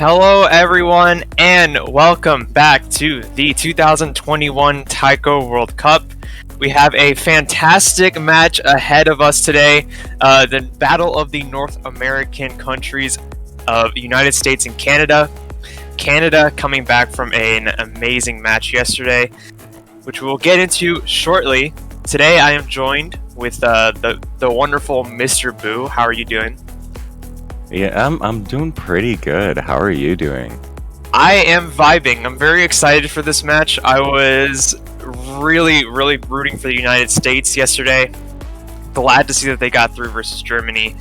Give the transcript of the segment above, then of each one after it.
Hello, everyone, and welcome back to the 2021 Taiko World Cup. We have a fantastic match ahead of us today, the Battle of the North American countries of United States and Canada. Canada coming back from an amazing match yesterday, which we'll get into shortly. Today I am joined with the wonderful Mr. Boo. How are you doing? Yeah, I'm doing pretty good. How are you doing? I am vibing. I'm very excited for this match. I was really rooting for the United States yesterday. Glad to see that they got through versus Germany.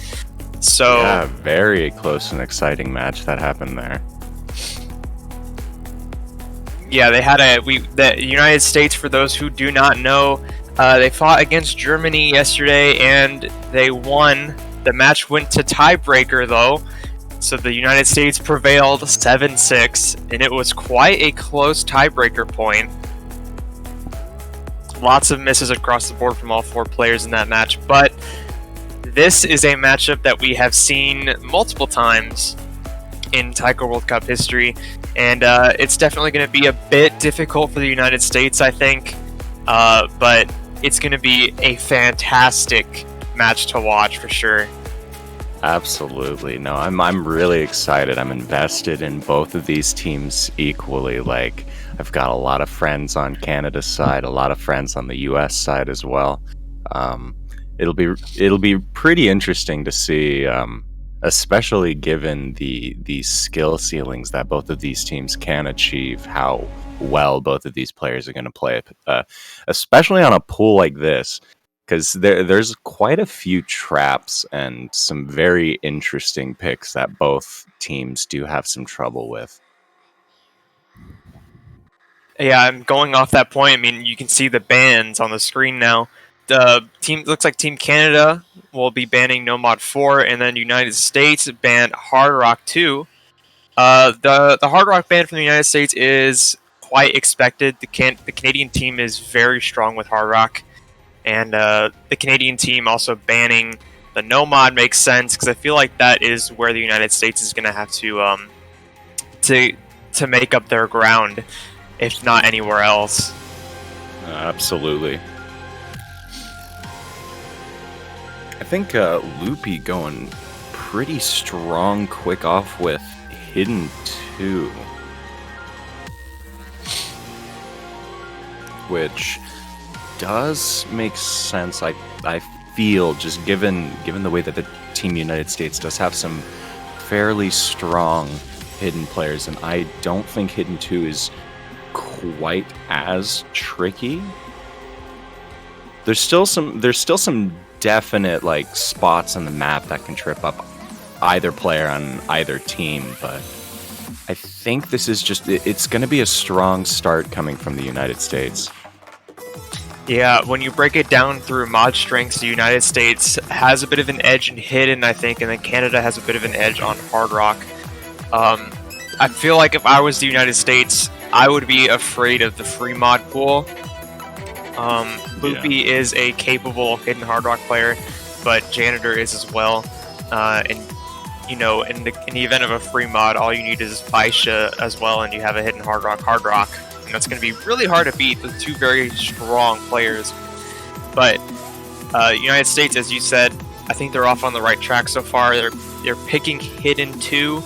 So yeah, very close and exciting match that happened there. Yeah, they had the United States, for those who do not know, they fought against Germany yesterday and they won. The match went to tiebreaker though, so the United States prevailed 7-6, and it was quite a close tiebreaker point. Lots of misses across the board from all four players in that match, but this is a matchup that we have seen multiple times in Taiko World Cup history, and it's definitely going to be a bit difficult for the United States, I think, but it's going to be a fantastic match to watch for sure. Absolutely. No, I'm really excited. I'm invested in both of these teams equally. Like, I've got a lot of friends on Canada's side, a lot of friends on the US side as well. It'll be pretty interesting to see, especially given the skill ceilings that both of these teams can achieve, how well both of these players are going to play, especially on a pool like this, because there's quite a few traps and some very interesting picks that both teams do have some trouble with. Yeah, I'm going off that point. I mean, you can see the bans on the screen now. The team looks like Team Canada will be banning Nomad 4, and then United States banned Hard Rock 2. The Hard Rock ban from the United States is quite expected. The Canadian team is very strong with Hard Rock, and the Canadian team also banning the Nomad makes sense, because I feel like that is where the United States is going to have to make up their ground, if not anywhere else. Absolutely. I think Loopy going pretty strong quick off with Hidden 2. Which does make sense. I feel, just given the way that the Team United States does have some fairly strong hidden players, and I don't think Hidden 2 is quite as tricky. There's still some definite like spots on the map that can trip up either player on either team, but I think this is just, it's going to be a strong start coming from the United States. Yeah, when you break it down through mod strengths, the United States has a bit of an edge in hidden, I think, and then Canada has a bit of an edge on Hard Rock. I feel like if I was the United States, I would be afraid of the free mod pool. Loopy is a capable hidden Hard Rock player, but Janitor is as well. And you know, in the event of a free mod, all you need is Baisha as well, and you have a hidden Hard Rock. And that's going to be really hard to beat with two very strong players. But United States, as you said, I think they're off on the right track so far. They're picking Hidden 2.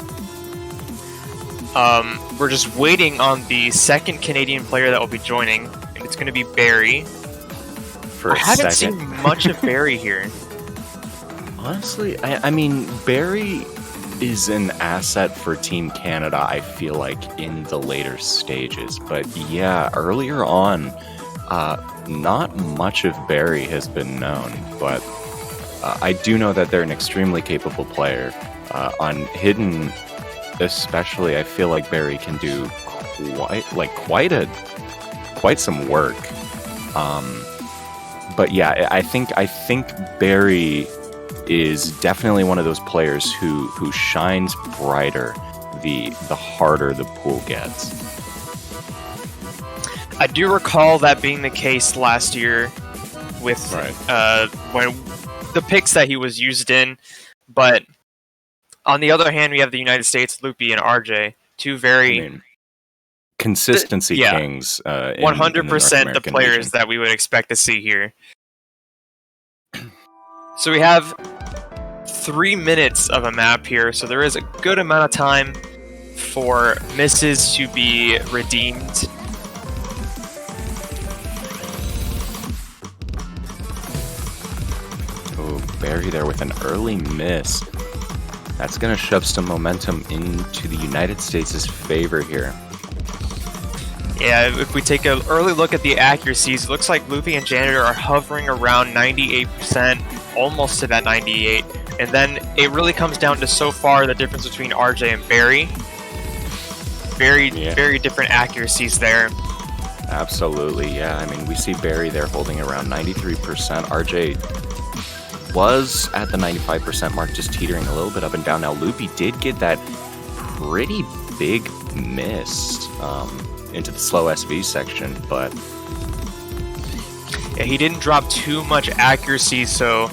We're just waiting on the second Canadian player that will be joining, and it's going to be Barry. I haven't seen much of Barry here. Honestly, I mean, Barry is an asset for Team Canada, I feel like, in the later stages. But yeah, earlier on, not much of Barry has been known, but I do know that they're an extremely capable player. On Hidden especially, I feel like Barry can do quite some work. But yeah, I think Barry is definitely one of those players who shines brighter the harder the pool gets. I do recall that being the case last year with when the picks that he was used in, but On the other hand, we have the United States, Loopy and RJ, two very consistency kings. 100% the players region. that we would expect to see here. So we have 3 minutes of a map here, so there is a good amount of time for misses to be redeemed. Oh, Barry there with an early miss. That's going to shove some momentum into the United States' favor here. Yeah, if we take an early look at the accuracies, it looks like Loopy and Janitor are hovering around 98%, almost to that 98. And then it really comes down to so far the difference between RJ and Barry. Very different accuracies there. Absolutely, yeah. I mean, we see Barry there holding around 93%. RJ was at the 95% mark, just teetering a little bit up and down. Now, Loopy did get that pretty big miss into the slow SV section, but... Yeah, he didn't drop too much accuracy, so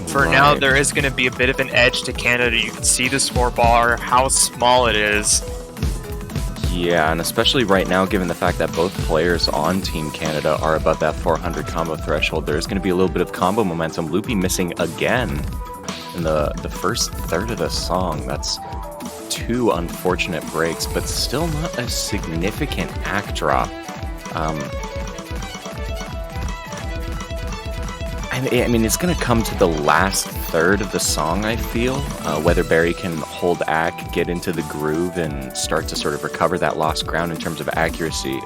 for now there is going to be a bit of an edge to Canada. You can see the score bar, how small it is. Yeah, and especially right now, given the fact that both players on Team Canada are above that 400 combo threshold, there's going to be a little bit of combo momentum. Loopy missing again in the first third of the song. That's 2 unfortunate breaks, but still not a significant act drop. I mean, it's going to come to the last third of the song, I feel, whether Barry can hold Ack, get into the groove, and start to sort of recover that lost ground in terms of accuracy,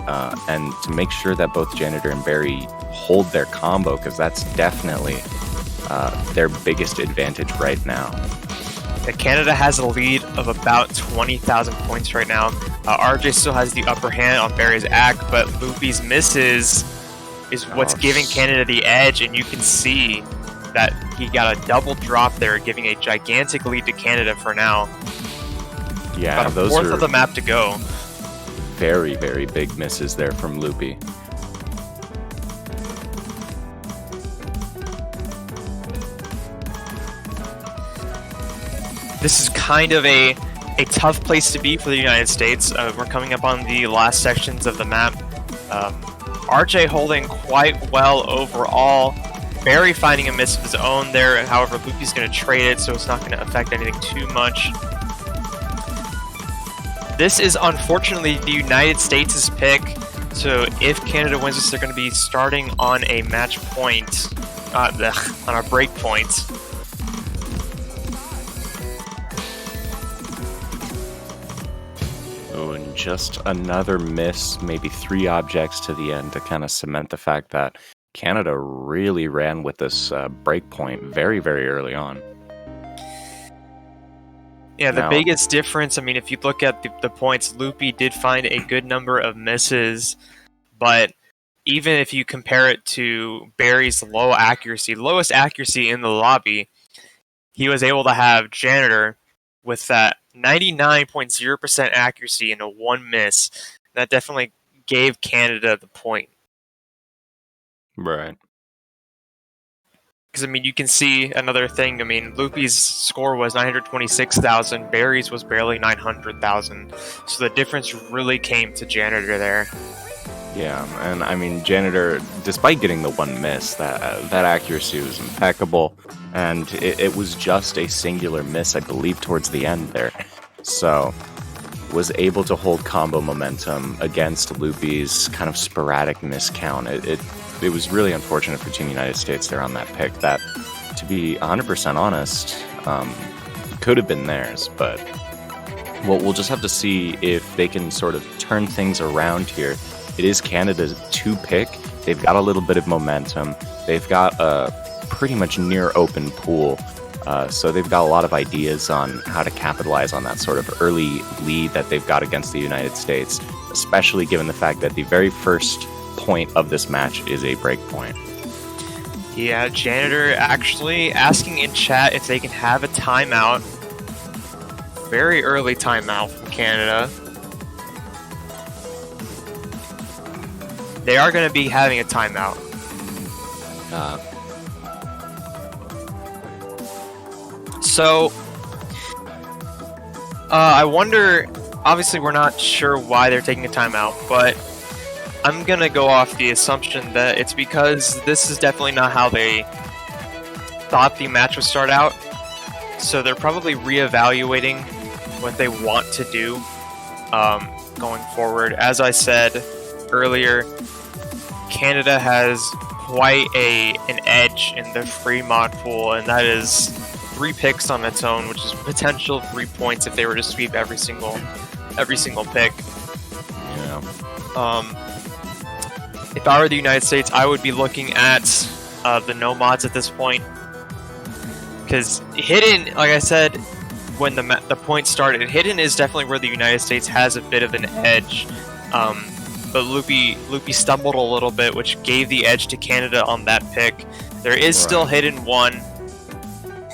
and to make sure that both Janitor and Barry hold their combo, because that's definitely their biggest advantage right now. Canada has a lead of about 20,000 points right now. RJ still has the upper hand on Barry's Ack, but Loopy's misses is what's giving Canada the edge, and you can see that he got a double drop there, giving a gigantic lead to Canada for now. Yeah, about a fourth of the map to go. Very, very big misses there from Loopy. This is kind of a tough place to be for the United States. We're coming up on the last sections of the map. RJ holding quite well overall. Barry finding a miss of his own there. However, Loopy's going to trade it, so it's not going to affect anything too much. This is unfortunately the United States' pick. So if Canada wins this, they're going to be starting on a match point, on a break point. Oh, and just another miss, maybe 3 objects to the end to kind of cement the fact that Canada really ran with this break point very, very early on. Yeah, the biggest difference, I mean, if you look at the points, Loopy did find a good number of misses, but even if you compare it to Barry's lowest accuracy in the lobby, he was able to have Janitor with that 99.0% accuracy and a 1 miss. That definitely gave Canada the point. Right. Because, I mean, you can see another thing. I mean, Loopy's score was 926,000. Barry's was barely 900,000. So the difference really came to Janitor there. Yeah, and I mean, Janitor, despite getting the 1 miss, that accuracy was impeccable. And it was just a singular miss, I believe, towards the end there. So, was able to hold combo momentum against Loopy's kind of sporadic miscount. It was really unfortunate for Team United States there on that pick. That, to be 100% honest, could have been theirs. But we'll just have to see if they can sort of turn things around here. It is Canada's 2 pick. They've got a little bit of momentum. They've got a pretty much near open pool. So they've got a lot of ideas on how to capitalize on that sort of early lead that they've got against the United States, especially given the fact that the very first point of this match is a break point. Yeah, Janitor actually asking in chat if they can have a timeout. Very early timeout from Canada. They are going to be having a timeout. So, I wonder. Obviously, we're not sure why they're taking a timeout, but I'm gonna go off the assumption that it's because this is definitely not how they thought the match would start out. So they're probably reevaluating what they want to do going forward. As I said earlier, Canada has quite an edge in the free mod pool, and that is 3 picks on its own, which is potential 3 points if they were to sweep every single pick. Yeah. If I were the United States, I would be looking at the no mods at this point, because hidden, like I said, when the point started, hidden is definitely where the United States has a bit of an edge. But Loopy stumbled a little bit, which gave the edge to Canada on that pick. There is still Hidden 1.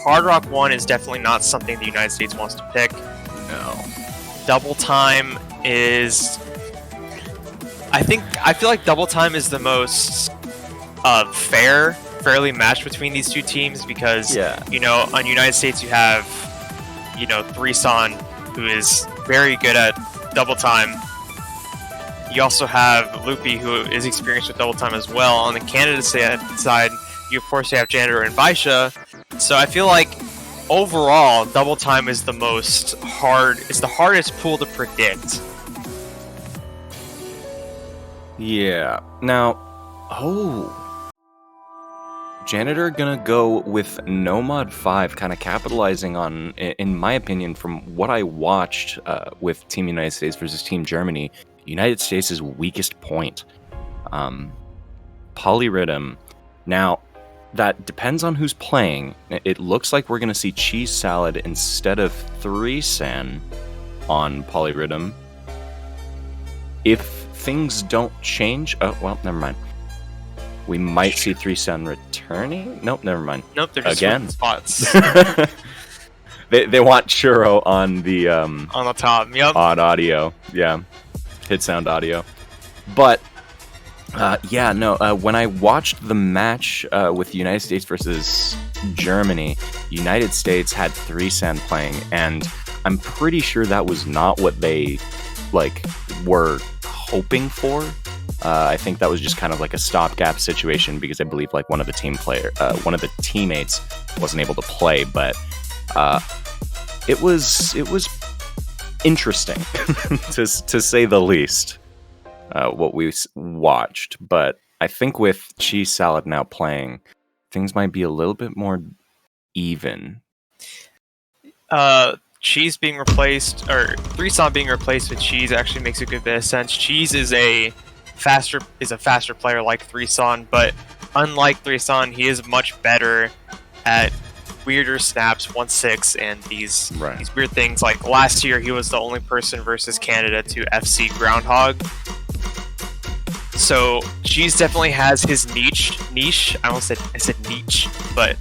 Hard Rock 1 is definitely not something the United States wants to pick. No. Double Time is... I feel like Double Time is the most fairly matched between these two teams, because, you know, on United States you have, you know, Threeson, who is very good at Double Time. You also have Loopy, who is experienced with Double Time as well. On the Canada side, you of course have Janitor and Baisha. So I feel like overall, Double Time is the hardest pool to predict. Yeah. Now, Janitor gonna go with No Mod 5, kind of capitalizing on, in my opinion, from what I watched with Team United States versus Team Germany, United States' weakest point. Polyrhythm. Now, that depends on who's playing. It looks like we're going to see Cheese Salad instead of Threesan on Polyrhythm. If things don't change... Oh, well, never mind. We might see Threesan returning? Nope, never mind. Nope, they're just again spots. They want Churro on the... on the top, yep. Odd audio, yeah. Hit sound audio. But... when I watched the match with the United States versus Germany, United States had Threesan playing, and I'm pretty sure that was not what they were hoping for. I think that was just kind of like a stopgap situation, because I believe one of the teammates wasn't able to play, but it was interesting to say the least. What we watched, but I think with Cheese Salad now playing, things might be a little bit more even. Cheese being replaced, or Threeson being replaced with Cheese, actually makes a good bit of sense. Cheese is a faster player like Threeson, but unlike Threeson, he is much better at weirder snaps, 1-6, and these weird things. Like last year, he was the only person versus Canada to FC Groundhog. So Cheese definitely has his niche. I said niche, but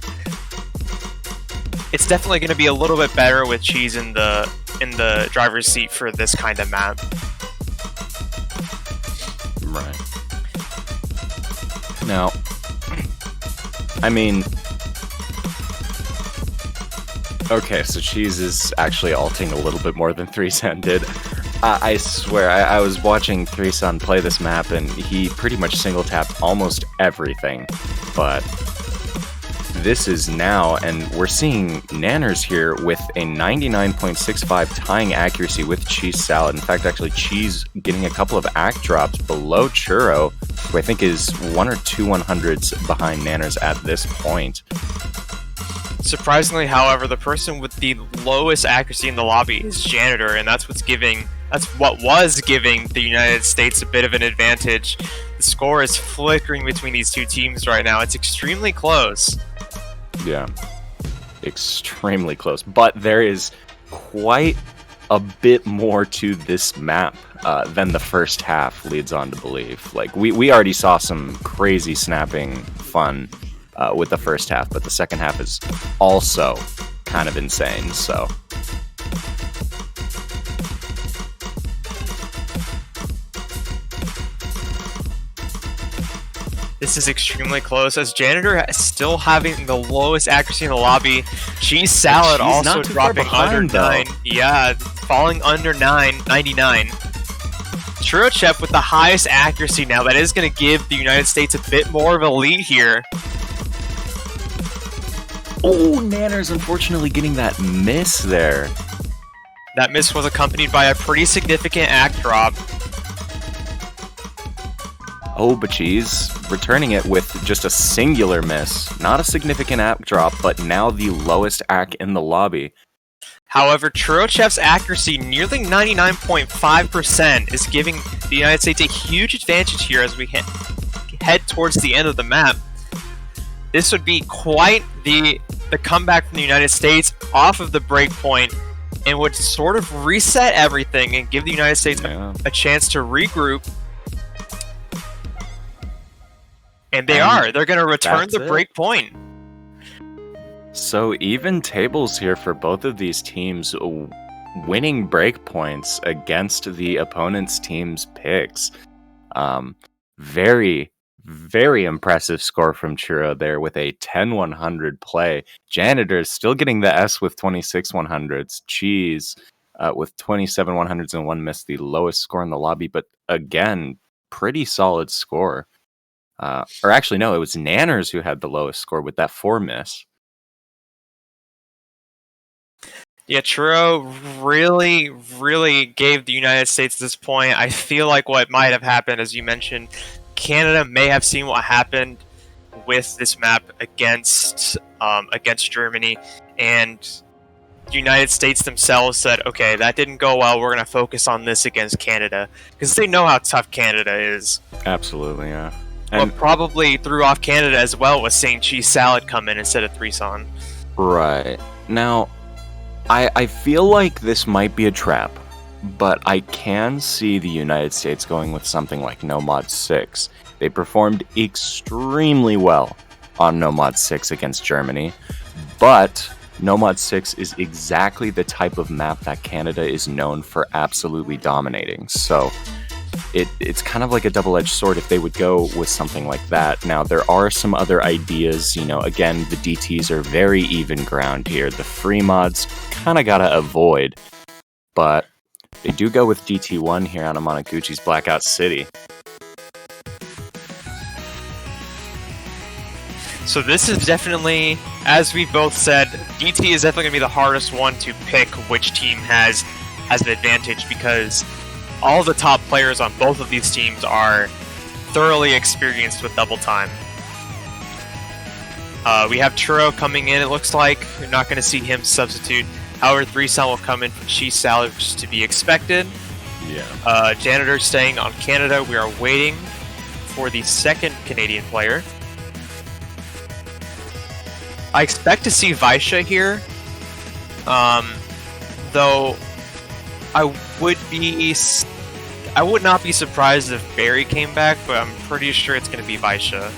it's definitely going to be a little bit better with Cheese in the driver's seat for this kind of map. Right. Now, I mean, okay, so Cheese is actually ulting a little bit more than Threesan did. I swear, I was watching Threesan play this map, and he pretty much single-tapped almost everything. But this is now, and we're seeing Nanners here with a 99.65 tying accuracy with Cheese Salad. In fact, actually, Cheese getting a couple of act drops below Churro, who I think is 1 or 2 100s behind Nanners at this point. Surprisingly, however, the person with the lowest accuracy in the lobby is Janitor, and that's what was giving the United States a bit of an advantage. The score is flickering between these two teams right now. It's extremely close. Yeah, extremely close. But there is quite a bit more to this map than the first half leads on to believe. Like, we already saw some crazy snapping fun with the first half, but the second half is also kind of insane, so... This is extremely close, as Janitor still having the lowest accuracy in the lobby. Cheese Salad also dropping under 9. Yeah, falling under 99. Chirochev with the highest accuracy now. That is going to give the United States a bit more of a lead here. Oh, Nanners unfortunately getting that miss there. That miss was accompanied by a pretty significant act drop. Oh, but she's returning it with just a singular miss. Not a significant act drop, but now the lowest act in the lobby. However, Chirochev's accuracy, nearly 99.5%, is giving the United States a huge advantage here as we head towards the end of the map. This would be quite the comeback from the United States off of the break point, and would sort of reset everything and give the United States a chance to regroup. And they're going to return the break point. So even tables here for both of these teams, winning break points against the opponent's team's picks. Very, very impressive score from Churro there with a 10-100 play. Janitor's still getting the S with 26-100s. Cheese with 27-100s and 1 miss, the lowest score in the lobby, but again, pretty solid score. Or actually, no, it was Nanners who had the lowest score with that 4 miss. Yeah, Churro really, really gave the United States this point. I feel like what might have happened, as you mentioned, Canada may have seen what happened with this map against Germany, and the United States themselves said, okay, that didn't go well, we're going to focus on this against Canada, because they know how tough Canada is. Absolutely, yeah. And well, probably threw off Canada as well with St. Cheese Salad come in instead of Threeson. Right. Now, I feel like this might be a trap, but I can see the United States going with something like No Mod 6. They performed extremely well on No Mod 6 against Germany, but No Mod 6 is exactly the type of map that Canada is known for absolutely dominating. So it's kind of like a double-edged sword if they would go with something like that. Now, there are some other ideas. You know, again, the DTs are very even ground here. The free mods kind of gotta avoid, but they do go with DT1 here on Amanaguchi's Blackout City. So this is definitely, as we both said, DT is definitely going to be the hardest one to pick which team has an advantage, because all the top players on both of these teams are thoroughly experienced with double time. We have Churro coming in, it looks like. We're not going to see him substitute. However, Threeson will come in from Cheese Salad, which is to be expected. Yeah. Janitor staying on Canada. We are waiting for the second Canadian player. I expect to see Vaisha here. Though I would not be surprised if Barry came back, but I'm pretty sure it's going to be Vaisha.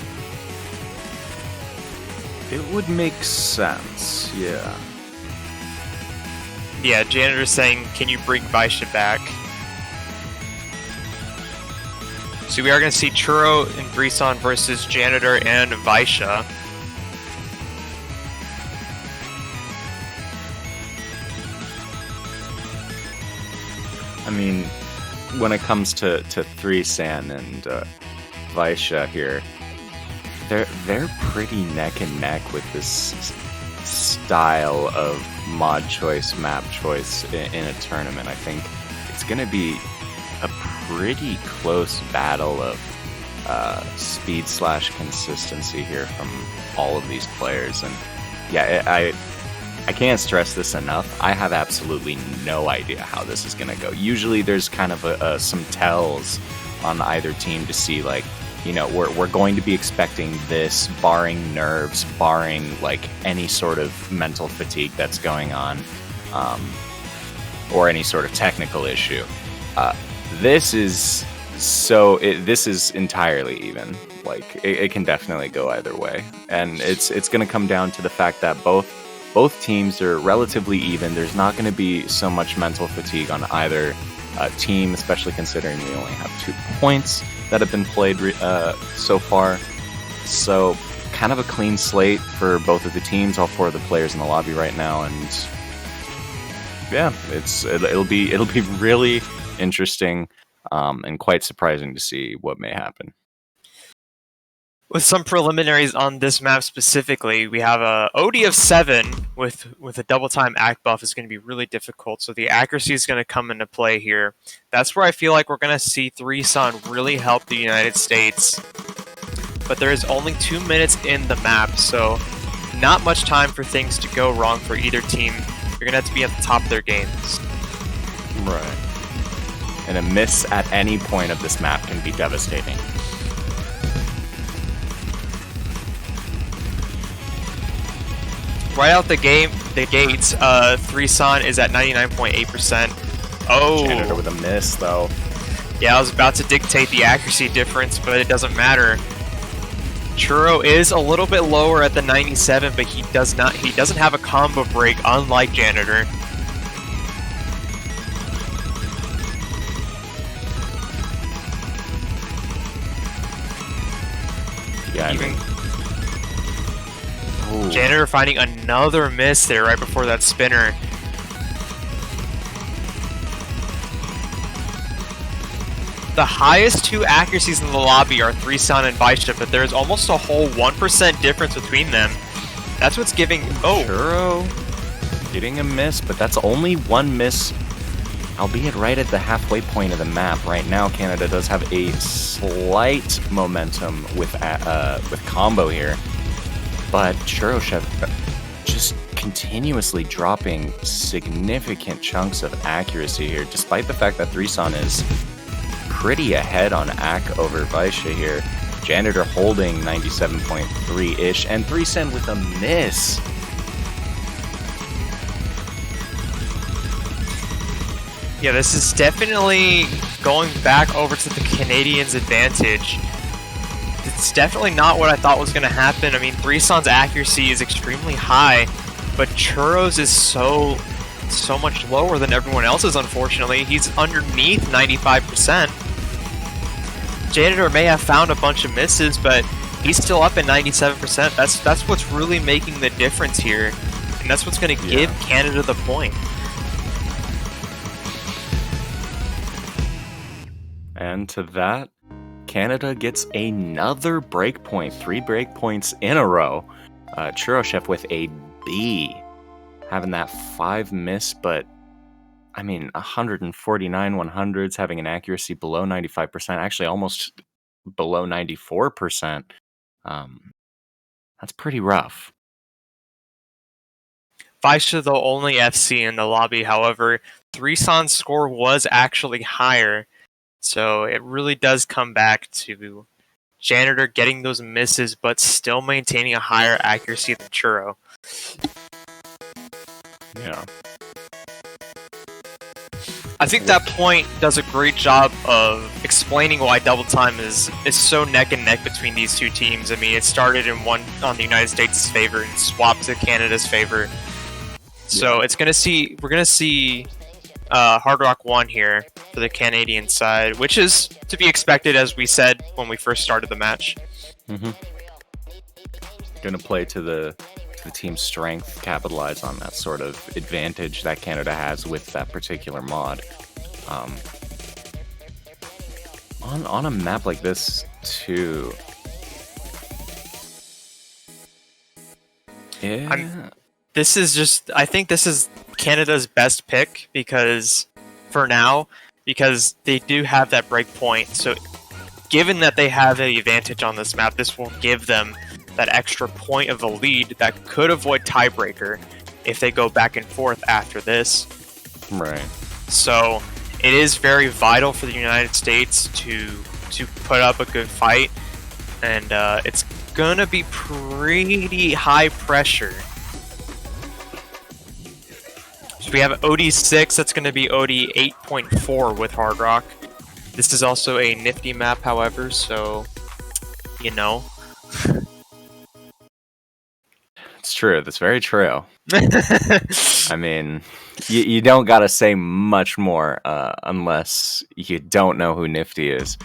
It would make sense, yeah. Yeah, Janitor's saying, can you bring Vaisha back? So we are going to see Churro and Threeson versus Janitor and Vaisha. I mean, when it comes to Threeson and Vaisha here, they're pretty neck and neck with this style of mod choice, map choice in a tournament. I think it's going to be a pretty close battle of speed/consistency here from all of these players. And yeah, I can't stress this enough. I have absolutely no idea how this is going to go. Usually there's kind of some tells on either team to see, like, you know, we're going to be expecting this, barring nerves, barring like any sort of mental fatigue that's going on, or any sort of technical issue. This is entirely even. Like, it can definitely go either way, and it's going to come down to the fact that both teams are relatively even. There's not going to be so much mental fatigue on either team, especially considering we only have 2 points that have been played so far. So kind of a clean slate for both of the teams, all 4 of the players in the lobby right now, and Yeah, it'll be really interesting, and quite surprising to see what may happen. With some preliminaries on this map specifically, we have a OD of 7 with a double time act buff is going to be really difficult, so the accuracy is going to come into play here. That's where I feel like we're going to see 3Sun really help the United States, but there is only 2 minutes in the map, so not much time for things to go wrong for either team. You're going to have to be at the top of their games. Right. And a miss at any point of this map can be devastating. Right out the gates, 3Sun is at 99.8%. Oh! Janitor with a miss, though. Yeah, I was about to dictate the accuracy difference, but it doesn't matter. Churro is a little bit lower at the 97, but he doesn't have a combo break, unlike Janitor. Yeah, Janitor finding another miss there right before that spinner. The highest 2 accuracies in the lobby are 3Sun and Bishop, but there's almost a whole 1% difference between them. That's what's giving... Oh! Churro getting a miss, but that's only 1 miss, albeit right at the halfway point of the map. Right now, Canada does have a slight momentum with combo here, but Churro Chef just continuously dropping significant chunks of accuracy here, despite the fact that 3Sun is pretty ahead on Ak over Vaisha here. Janitor holding 97.3-ish, and 3Sun with a miss. Yeah, this is definitely going back over to the Canadians' advantage. It's definitely not what I thought was going to happen. I mean, 3Sun's accuracy is extremely high, but Churro's is so much lower than everyone else's, unfortunately. He's underneath 95%. Janitor may have found a bunch of misses, but he's still up at 97%. That's what's really making the difference here, and that's what's going to give Canada the point. And to that, Canada gets another breakpoint, 3 breakpoints in a row. Churro Chef with a B, having that 5 miss, but I mean, 149 100s, having an accuracy below 95%, actually almost below 94%. That's pretty rough. Vaisha, the only FC in the lobby, however, 3Sun's score was actually higher. So it really does come back to Janitor getting those misses, but still maintaining a higher accuracy than Churro. Yeah. I think that point does a great job of explaining why double time is so neck and neck between these two teams. I mean, it started in one on the United States' favor and swapped to Canada's favor. So we're gonna see Hard Rock 1 here for the Canadian side, which is to be expected, as we said when we first started the match. Gonna play to the team's strength, capitalize on that sort of advantage that Canada has with that particular mod. On a map like this too. Yeah. I think this is Canada's best pick because they do have that break point. So given that they have the advantage on this map, this will give them that extra point of the lead that could avoid tiebreaker if they go back and forth after this. Right. So it is very vital for the United States to put up a good fight, and it's gonna be pretty high pressure. So we have OD6, that's going to be OD 8.4 with Hard Rock. This is also a nifty map, however, so, you know. It's true, that's very true. I mean, you don't gotta say much more unless you don't know who Nifty is.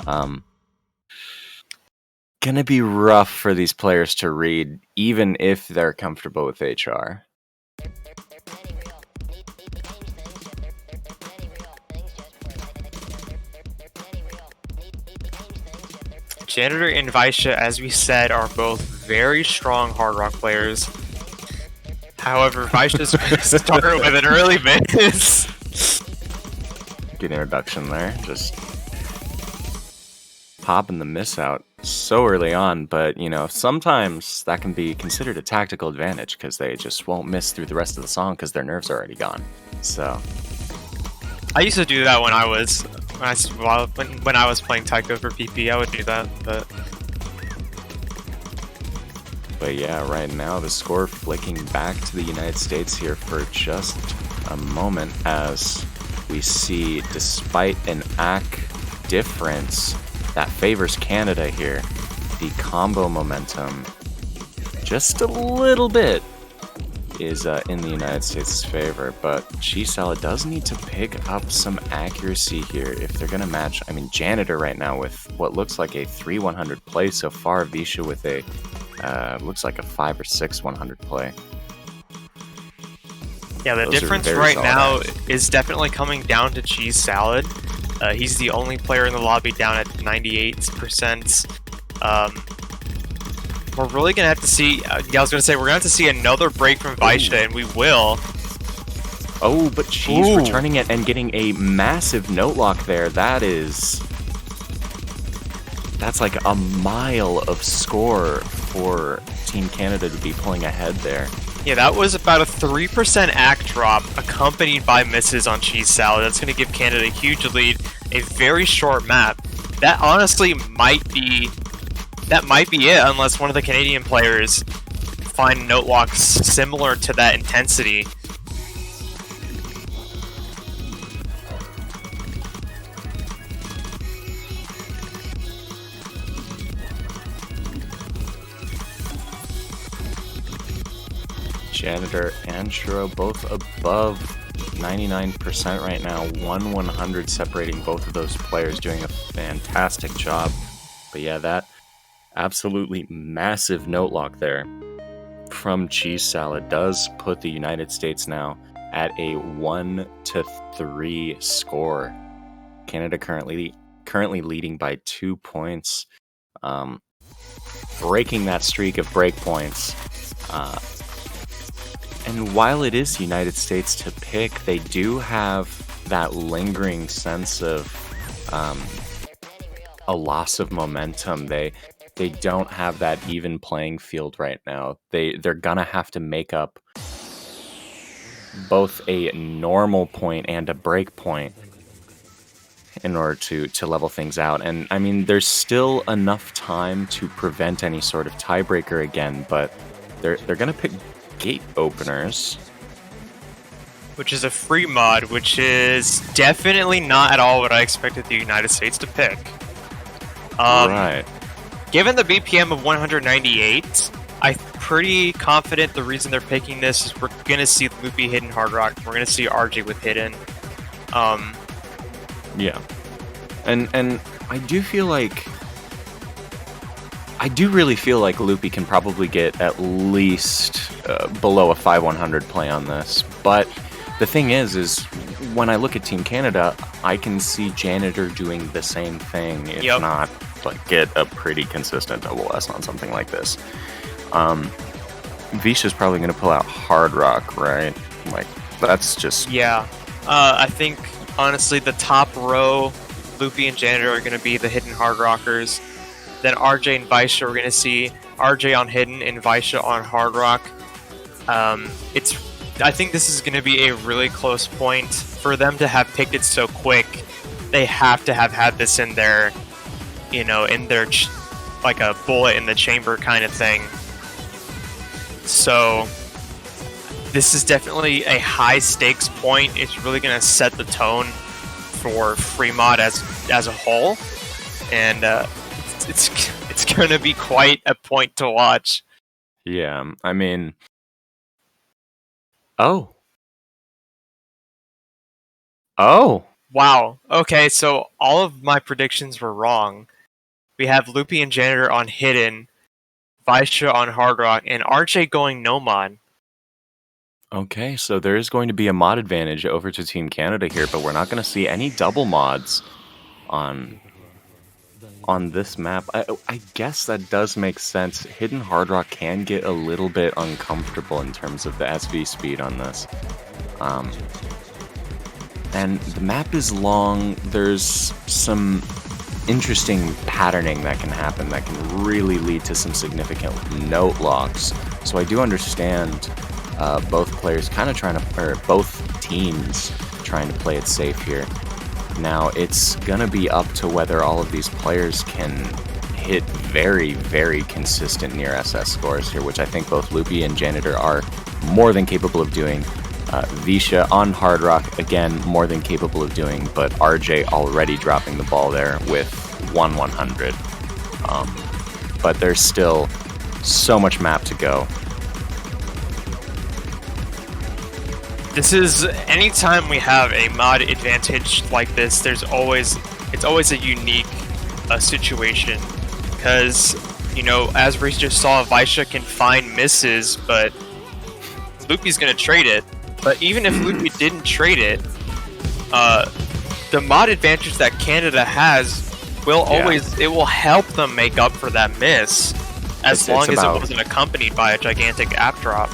Gonna be rough for these players to read, even if they're comfortable with HR. Janitor and Vaisha, as we said, are both very strong Hard Rock players. However, Vaisha's going to start with an early miss. Good introduction there. Just popping the miss out so early on, but you know, sometimes that can be considered a tactical advantage because they just won't miss through the rest of the song because their nerves are already gone. So I used to do that when I was playing taiko for PP. I would do that, but yeah, right now the score flicking back to the United States here for just a moment as we see, despite an AC difference that favors Canada here, the combo momentum just a little bit is in the United States' favor, but Cheese Salad does need to pick up some accuracy here if they're going to match. I mean, Janitor right now with what looks like a 3-100 play so far, Visha with a looks like a 5 or 6 100 play. Yeah, the difference right now is definitely coming down to Cheese Salad. He's the only player in the lobby down at 98%. We're really going to have to see... I was going to say, we're going to have to see another break from Vaisha, and we will. Oh, but Cheese returning it and getting a massive note lock there. That's like a mile of score for Team Canada to be pulling ahead there. Yeah, that was about a 3% AC drop accompanied by misses on Cheese Salad. That's going to give Canada a huge lead, a very short map. That honestly might be it, unless one of the Canadian players find note locks similar to that intensity. Janitor and Shuro both above 99% right now. 1-100 separating both of those players, doing a fantastic job. But yeah, that absolutely massive note lock there from Cheese Salad does put the United States now at a 1-3 score. Canada currently leading by 2 points, breaking that streak of break points. And while it is the United States to pick, they do have that lingering sense of a loss of momentum. They don't have that even playing field right now. They're gonna have to make up both a normal point and a break point in order to level things out. And I mean, there's still enough time to prevent any sort of tiebreaker again, but they're gonna pick gate openers, which is a free mod, which is definitely not at all what I expected the United States to pick. Right. Given the BPM of 198, I'm pretty confident the reason they're picking this is we're going to see Loopy hidden Hard Rock. We're going to see RJ with hidden. Yeah. And I do really feel like Loopy can probably get at least below a 5-100 play on this. But the thing is when I look at Team Canada, I can see Janitor doing the same thing, if not like get a pretty consistent double S on something like this. Visha's probably going to pull out Hard Rock, right? Like, that's just... Yeah. I think, honestly, the top row, Loopy and Janitor are going to be the hidden Hard Rockers. Then RJ and Vaisha, we're going to see RJ on hidden and Vaisha on Hard Rock. I think this is going to be a really close point. For them to have picked it so quick, they have to have had this in their, like a bullet in the chamber kind of thing. So this is definitely a high stakes point. It's really going to set the tone for Fremod as a whole. And it's going to be quite a point to watch. Yeah, I mean... Oh. Wow. Okay, so all of my predictions were wrong. We have Loopy and Janitor on hidden, Vaisha on Hard Rock, and RJ going no mod. Okay, so there is going to be a mod advantage over to Team Canada here, but we're not going to see any double mods on on this map, I guess that does make sense. Hidden Hard Rock can get a little bit uncomfortable in terms of the SV speed on this. And the map is long. There's some interesting patterning that can happen that can really lead to some significant note locks. So I do understand both players kind of trying to, or both teams trying to play it safe here. Now, it's gonna be up to whether all of these players can hit very, very consistent near SS scores here, which I think both Loopy and Janitor are more than capable of doing. Visha on Hard Rock, again, more than capable of doing, but RJ already dropping the ball there with 1/100. But there's still so much map to go. This is, anytime we have a mod advantage like this, it's always a unique situation, because, you know, as we just saw, Visha can find misses, but Loopy's gonna trade it. But even if Loopy didn't trade it, the mod advantage that Canada has will it will help them make up for that miss, as long as it wasn't accompanied by a gigantic app drop.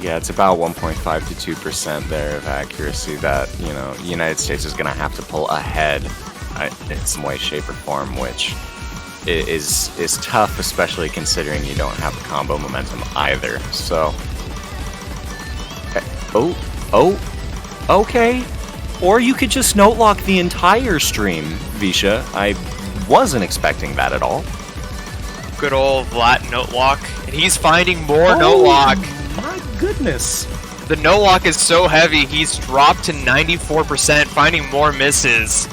Yeah, it's about 1.5 to 2% there of accuracy that, you know, the United States is going to have to pull ahead in some way, shape, or form, which is tough, especially considering you don't have the combo momentum either. So, okay. Or you could just note lock the entire stream, Visha. I wasn't expecting that at all. Good old Vlad note lock, and he's finding more note lock. My goodness. The no lock is so heavy, he's dropped to 94%, finding more misses.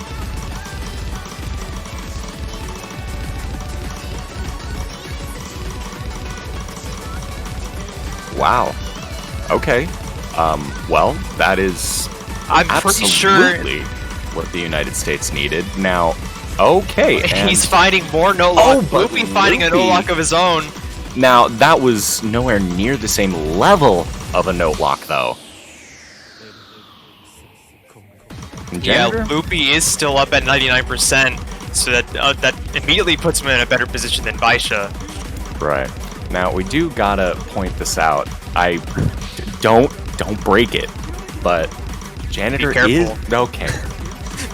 Wow. Okay. Well, that is I'm pretty sure what the United States needed. Now, okay. He's finding more no lock. Loopy finding a no lock of his own. Now, that was nowhere near the same level of a note lock, though. Yeah, Loopy is still up at 99%, so that immediately puts him in a better position than Visha. Right. Now, we do gotta point this out. Don't break it, but Janitor is... Okay.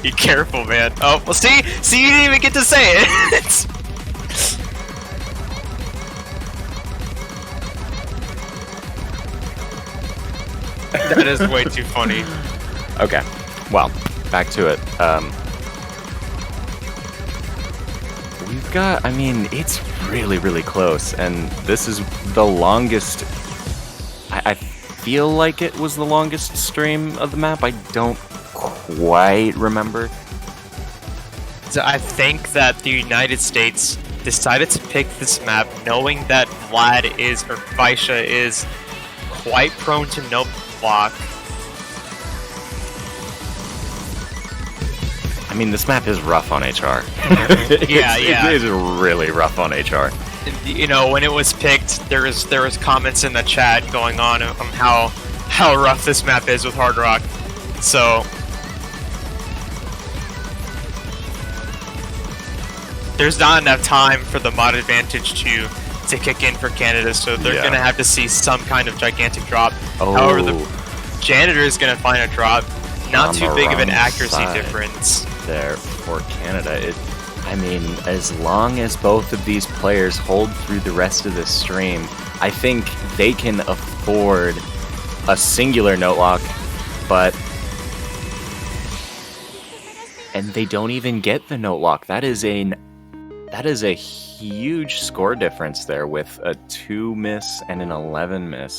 Be careful, man. Oh, well, see, you didn't even get to say it! That is way too funny. Okay, well, back to it. We've got, I mean, it's really, really close, and this is the longest... I feel like it was the longest stream of the map. I don't quite remember. So I think that the United States decided to pick this map knowing that Visha is quite prone to note lock. I mean, this map is rough on HR. Yeah. It is really rough on HR. You know, when it was picked, there was comments in the chat going on how rough this map is with Hard Rock. So there's not enough time for the mod advantage to kick in for Canada, so they're gonna have to see some kind of gigantic drop. However, the Janitor is gonna find a drop. Not too big of an accuracy difference there for Canada. I mean, as long as both of these players hold through the rest of this stream, I think they can afford a singular note lock, and they don't even get the note lock. That is a huge score difference there, with a 2 miss and an 11 miss.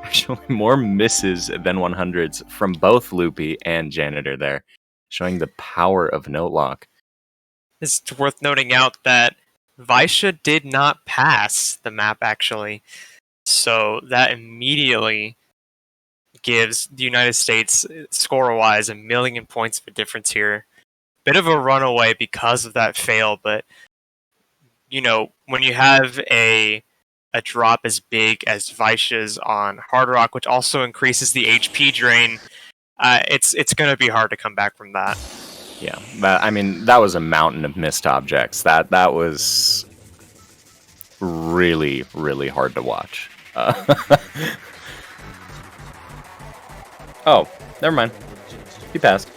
Actually, more misses than 100s from both Loopy and Janitor there, showing the power of note lock. It's worth noting out that Visha did not pass the map, actually. So that immediately gives the United States, score-wise, 1,000,000 points of a difference here. Bit of a runaway because of that fail, but, you know, when you have a drop as big as Visha's on Hard Rock, which also increases the HP drain, it's going to be hard to come back from that. Yeah, I mean, that was a mountain of missed objects. That was really, really hard to watch. Oh, never mind. He passed.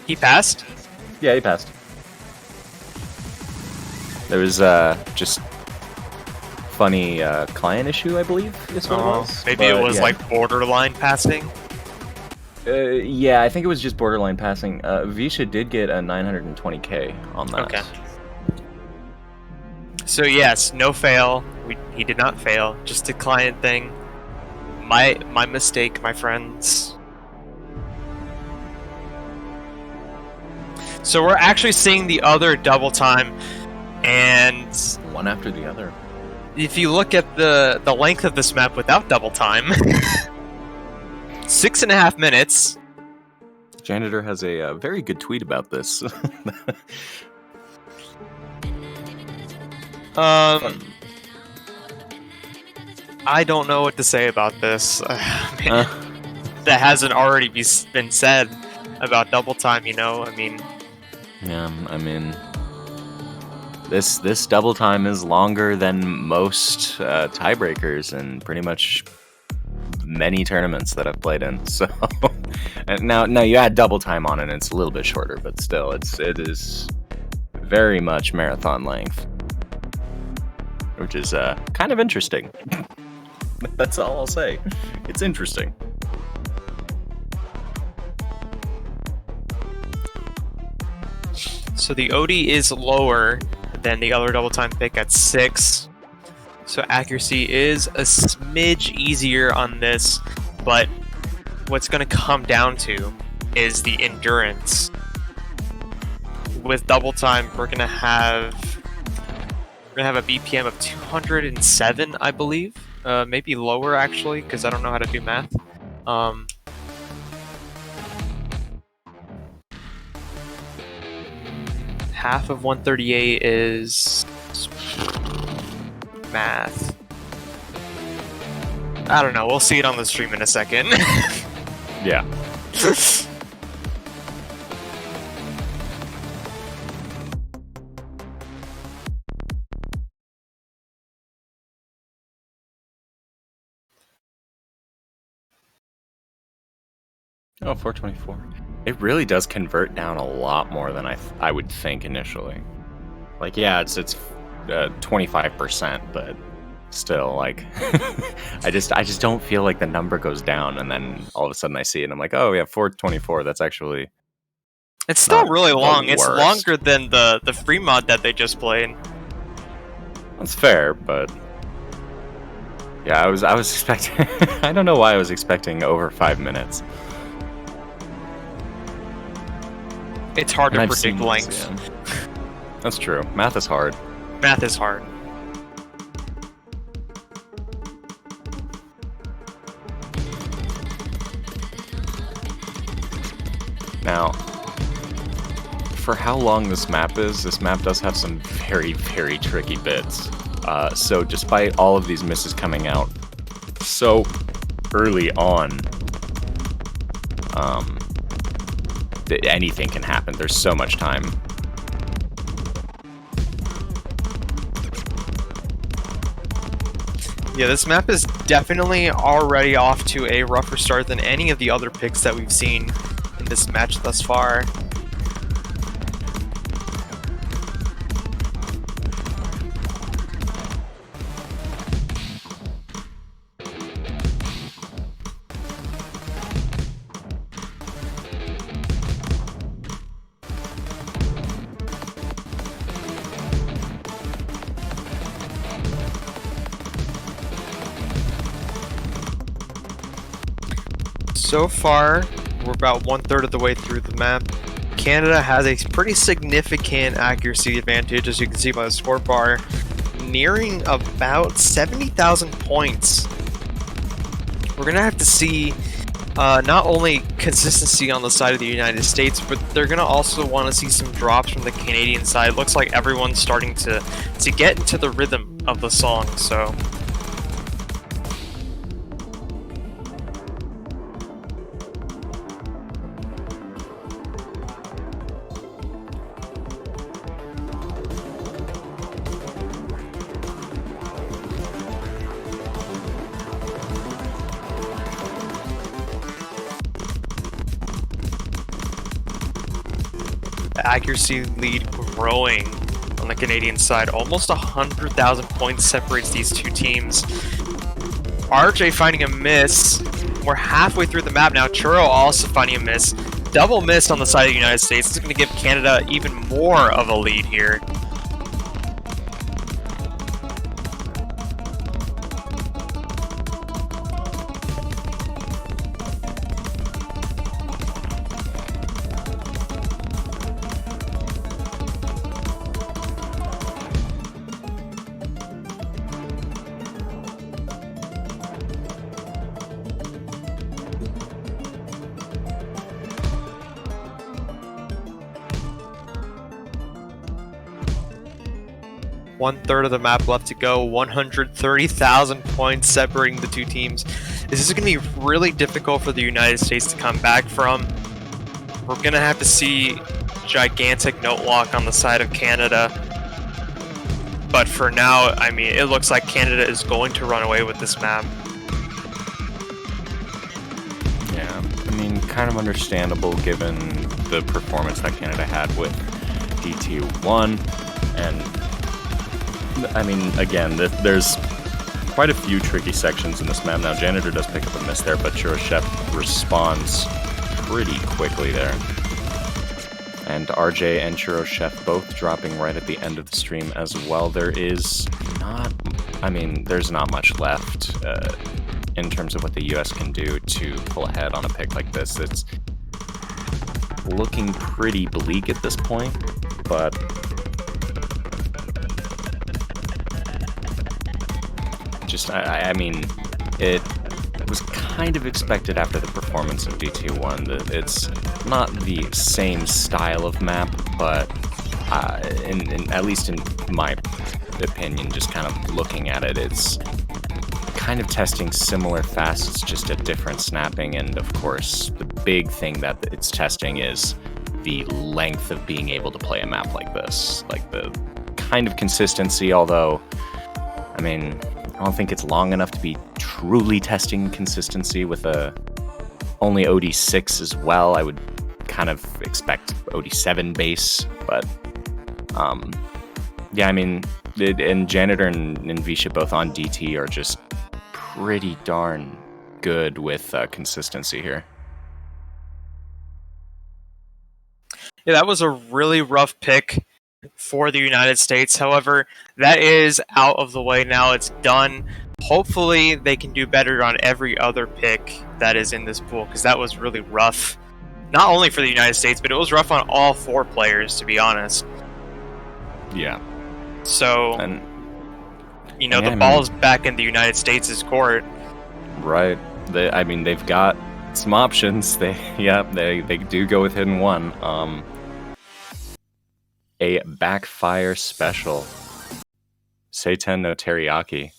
He passed? Yeah, he passed. There was just funny client issue, I believe, is what it was. Maybe it was like borderline passing. Yeah, I think it was just borderline passing. Visha did get a 920k on that. Okay. So yes, no fail. He did not fail. Just a client thing. My mistake, my friends. So we're actually seeing the other double time, and One after the other. if you look at the length of this map without double time, 6.5 minutes. Janitor has a very good tweet about this. I don't know what to say about this. That hasn't already been said about double time, you know? I mean... Yeah, I mean... This double time is longer than most tiebreakers in pretty much many tournaments that I've played in, so... And now you add double time on it, and it's a little bit shorter, but still, it is very much marathon length. Which is kind of interesting. That's all I'll say. It's interesting. So the OD is lower than the other double time pick at 6. So accuracy is a smidge easier on this, but what's going to come down to is the endurance. With double time, we're going to have a BPM of 207, I believe. Maybe lower actually, because I don't know how to do math. Half of 138 is math. I don't know. We'll see it on the stream in a second. Yeah. Oh, 424. It really does convert down a lot more than I would think initially. Like, yeah, it's 25%, but still, like, I just don't feel like the number goes down, and then all of a sudden I see it, and I'm like, oh, yeah, 424. That's actually. It's still really long. It's worst. longer than the free mod that they just played. That's fair, but yeah, I was expecting. I don't know why I was expecting over 5 minutes. It's hard to I've predict seen this, length. yeah. That's true. Math is hard. Math is hard. Now, for how long this map does have some very, very tricky bits. So despite all of these misses coming out so early on, anything can happen. There's so much time. Yeah, this map is definitely already off to a rougher start than any of the other picks that we've seen in this match thus far. So far, we're about 1/3 of the way through the map. Canada has a pretty significant accuracy advantage, as you can see by the score bar, nearing about 70,000 points. We're going to have to see not only consistency on the side of the United States, but they're going to also want to see some drops from the Canadian side. It looks like everyone's starting to get into the rhythm of the song, so... the accuracy lead growing on the Canadian side. Almost 100,000 points separates these two teams. RJ finding a miss. We're halfway through the map now. Churro also finding a miss. Double miss on the side of the United States. This is going to give Canada even more of a lead here. One-third of the map left to go, 130,000 points separating the two teams. This is going to be really difficult for the United States to come back from. We're going to have to see gigantic note lock on the side of Canada. But for now, I mean, it looks like Canada is going to run away with this map. Yeah, I mean, kind of understandable given the performance that Canada had with DT1, and I mean, again, there's quite a few tricky sections in this map. Now, Janitor does pick up a miss there, but Chef responds pretty quickly there. And RJ and Chef both dropping right at the end of the stream as well. There's not much left in terms of what the US can do to pull ahead on a pick like this. It's looking pretty bleak at this point, but I mean, it was kind of expected after the performance of DT1 that it's not the same style of map, but at least in my opinion, just kind of looking at it, it's kind of testing similar facets, just a different snapping, and of course, the big thing that it's testing is the length of being able to play a map like this, like the kind of consistency, although, I mean, I don't think it's long enough to be truly testing consistency with only OD6 as well. I would kind of expect OD7 base, but yeah, I mean, and Janitor and Visha both on DT are just pretty darn good with consistency here. Yeah, that was a really rough pick for the United States. However, that is out of the way now. It's done. Hopefully, they can do better on every other pick that is in this pool, because that was really rough. Not only for the United States, but it was rough on all four players, to be honest. Yeah. So, the ball's back in the United States' court. Right. They've got some options. They do go with Hidden One. A backfire special. Seitan no teriyaki.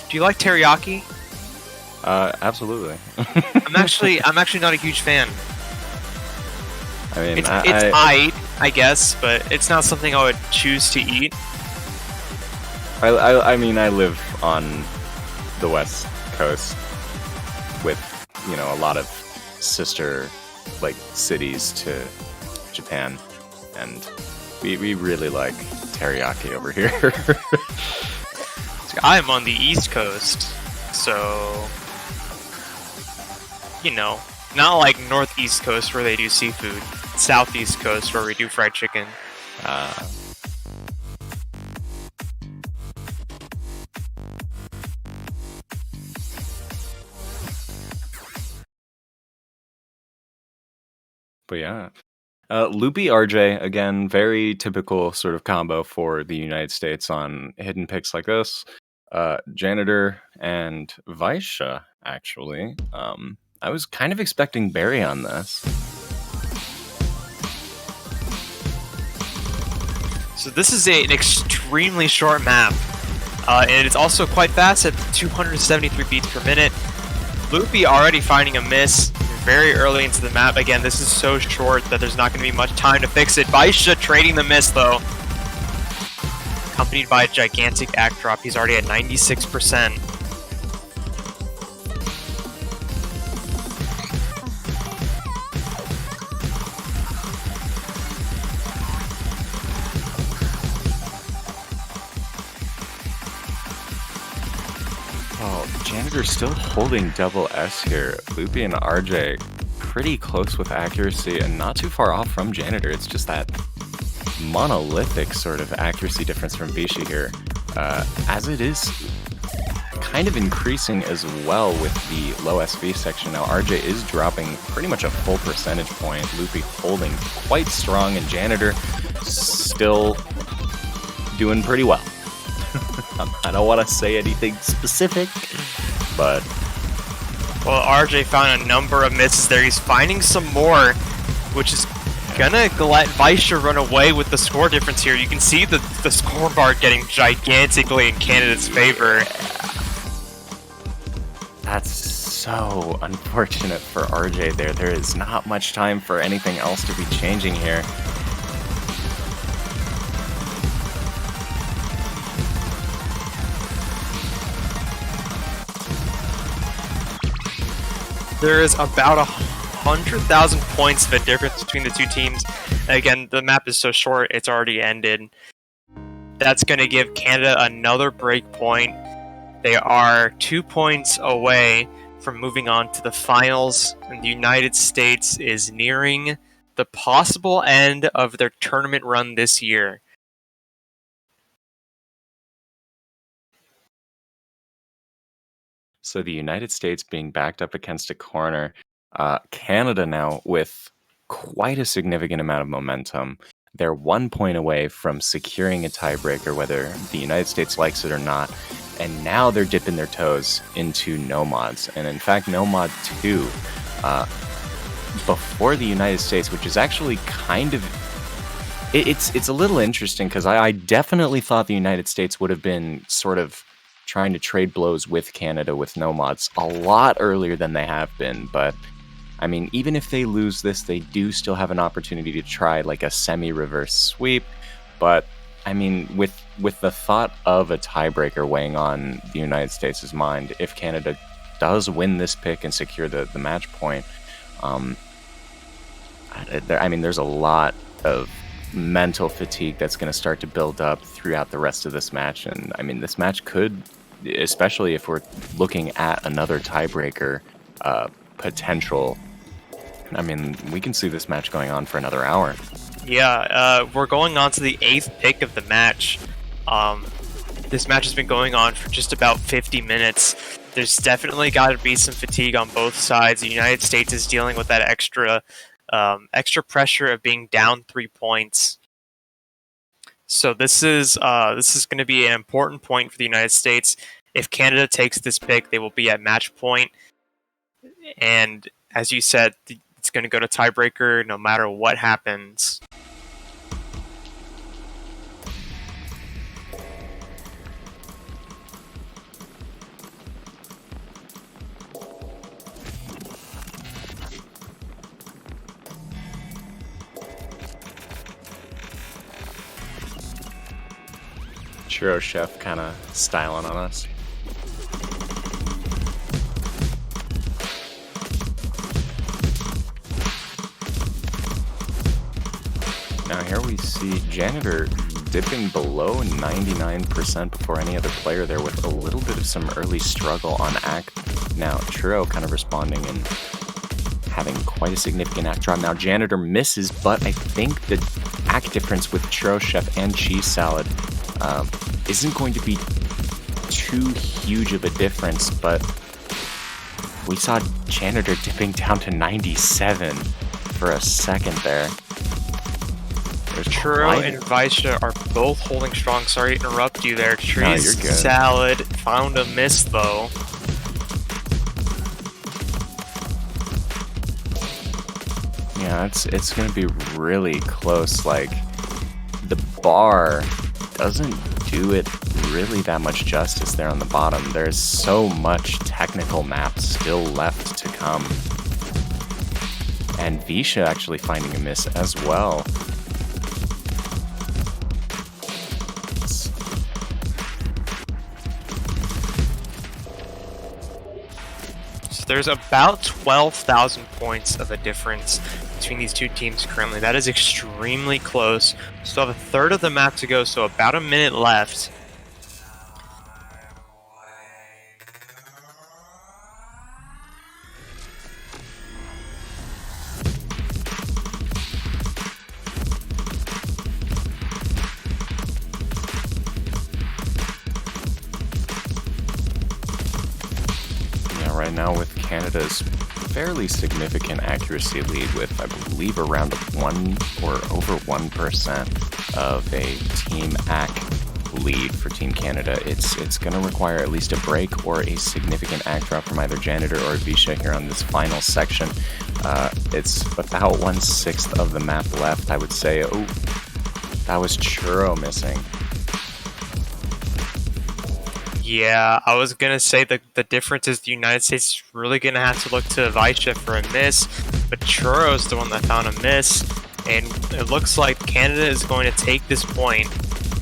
Do you like teriyaki? Absolutely. I'm actually not a huge fan. I mean, it's I guess, but it's not something I would choose to eat. I mean, I live on the West Coast with, a lot of sister, cities to Japan, and we really like teriyaki over here. I'm on the East Coast, so, not like Northeast Coast where they do seafood, Southeast Coast where we do fried chicken. But yeah. Loopy RJ, again, very typical sort of combo for the United States on hidden picks like this. Janitor and Vaisha, actually. I was kind of expecting Barry on this. So this is an extremely short map. And it's also quite fast at 273 beats per minute. Loopy already finding a miss very early into the map. Again, this is so short that there's not going to be much time to fix it. Vaisha trading the miss, though. Accompanied by a gigantic act drop. He's already at 96%. Janitor still holding double S here. Loopy and RJ pretty close with accuracy and not too far off from Janitor. It's just that monolithic sort of accuracy difference from Visha here, as it is kind of increasing as well with the low SV section. Now RJ is dropping pretty much a full percentage point, Loopy holding quite strong, and Janitor still doing pretty well. I don't want to say anything specific, but... Well, RJ found a number of misses there. He's finding some more, which is gonna let Visha run away with the score difference here. You can see the scoreboard getting gigantically in Canada's favor. That's so unfortunate for RJ there. There is not much time for anything else to be changing here. There is about 100,000 points of a difference between the two teams. Again, the map is so short, it's already ended. That's going to give Canada another break point. They are 2 points away from moving on to the finals, and the United States is nearing the possible end of their tournament run this year. So the United States being backed up against a corner, Canada now with quite a significant amount of momentum. They're 1 point away from securing a tiebreaker, whether the United States likes it or not. And now they're dipping their toes into no mods. And in fact, no mod 2, before the United States, which is actually kind of... It's a little interesting, because I definitely thought the United States would have been sort of trying to trade blows with Canada with no mods a lot earlier than they have been. But I mean, even if they lose this, they do still have an opportunity to try like a semi-reverse sweep. But I mean, with the thought of a tiebreaker weighing on the United States' mind, if Canada does win this pick and secure the match point, I mean, there's a lot of mental fatigue that's going to start to build up throughout the rest of this match. And I mean, this match could, especially if we're looking at another tiebreaker potential, I mean, we can see this match going on for another hour. Yeah, we're going on to the 8th pick of the match. This match has been going on for just about 50 minutes. There's definitely got to be some fatigue on both sides. The United States is dealing with that extra pressure of being down 3 points. So this is going to be an important point for the United States. If Canada takes this pick, they will be at match point. And as you said, it's going to go to tiebreaker no matter what happens. Churro Chef kind of styling on us. Now here we see Janitor dipping below 99% before any other player there, with a little bit of some early struggle on Act. Now Churro kind of responding and having quite a significant Act drop. Now Janitor misses, but I think the Act difference with Churro Chef and Cheese Salad isn't going to be too huge of a difference, but we saw Janitor dipping down to 97 for a second there. Churro and Visha are both holding strong. Sorry to interrupt you there. Cheese you're good. Salad found a miss though. Yeah, it's going to be really close. Like, the bar doesn't do it really that much justice there on the bottom. There's so much technical map still left to come. And Visha actually finding a miss as well. So there's about 12,000 points of a difference between these two teams currently. That is extremely close. Still have a third of the map to go, so about a minute left. right now with Canada's fairly significant accuracy lead with, I believe, around 1 or over 1% of a team ac lead for Team Canada. It's going to require at least a break or a significant act drop from either Janitor or Visha here on this final section. It's about 1/6 of the map left, I would say. Oh, that was Churro missing. Yeah, I was gonna say the difference is the United States is really gonna have to look to Visha for a miss, but Churro's the one that found a miss, and it looks like Canada is going to take this point,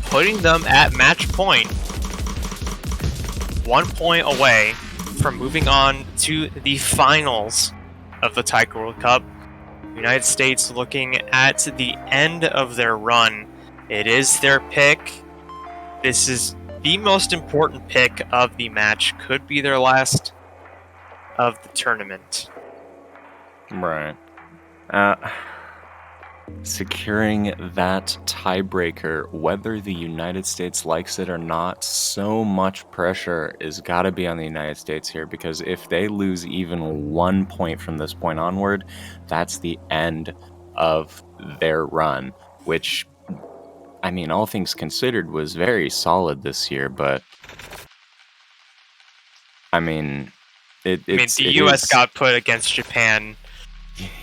putting them at match point, 1 point away from moving on to the finals of the Taiko World Cup. United States looking at the end of their run. It is their pick. This is the most important pick of the match. Could be their last of the tournament. Right. Securing that tiebreaker, whether the United States likes it or not, so much pressure is got to be on the United States here, because if they lose even 1 point from this point onward, that's the end of their run, which, I mean, all things considered, was very solid this year, but I mean, the U.S. got put against Japan.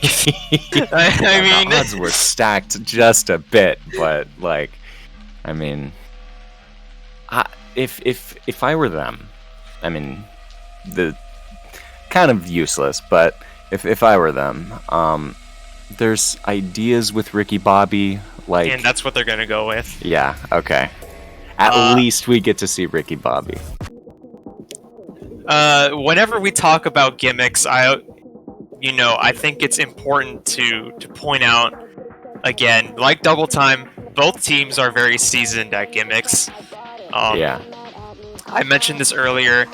I mean, the odds were stacked just a bit, but like, I mean, if I were them, I mean, the kind of useless, but if I were them, there's ideas with Ricky Bobby, like, and that's what they're gonna go with. Yeah, okay. At least we get to see Ricky Bobby. Whenever we talk about gimmicks, I think it's important to point out, again, like Double Time, both teams are very seasoned at gimmicks. Yeah. I mentioned this earlier,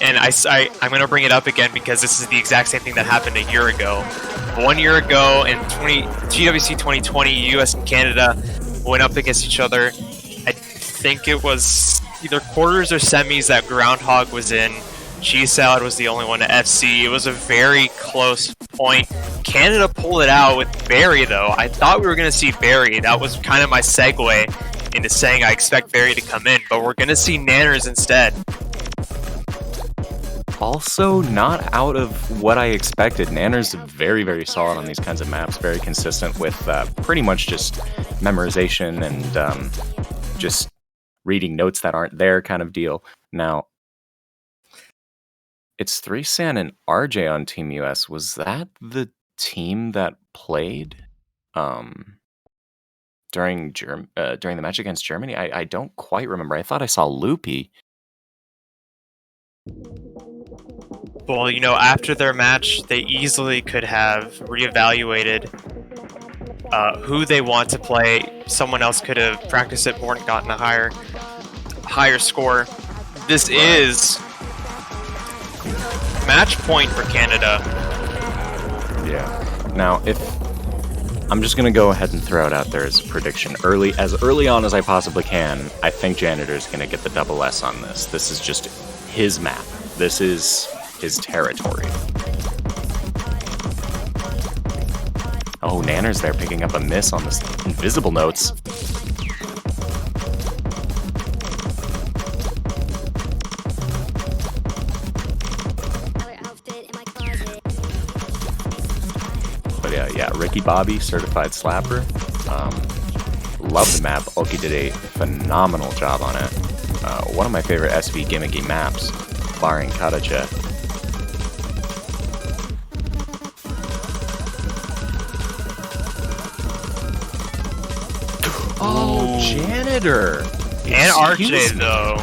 and I'm going to bring it up again because this is the exact same thing that happened a year ago. 1 year ago in GWC 2020, US and Canada went up against each other. I think it was either quarters or semis that Groundhog was in. Cheese Salad was the only one to FC. It was a very close point. Canada pulled it out with Barry, though. I thought we were going to see Barry. That was kind of my segue into saying I expect Barry to come in, but we're going to see Nanners instead. Also, not out of what I expected. Nanners very, very solid on these kinds of maps. Very consistent with pretty much just memorization and just reading notes that aren't there kind of deal. Now, it's 3san and RJ on Team US. Was that the team that played during the match against Germany? I don't quite remember. I thought I saw Loopy. Well, after their match, they easily could have reevaluated who they want to play. Someone else could have practiced it more and gotten a higher score. This is match point for Canada. Yeah. Now, if I'm just gonna go ahead and throw it out there as a prediction, early on as I possibly can, I think Janitor's gonna get the double S on this. This is just his map. This is his territory. Oh, Nanner's there picking up a miss on this invisible notes. Yeah, Ricky Bobby, certified slapper. Love the map. Oki did a phenomenal job on it. One of my favorite SV gimmicky maps, barring Katajet. Oh, Janitor! And RJ, though.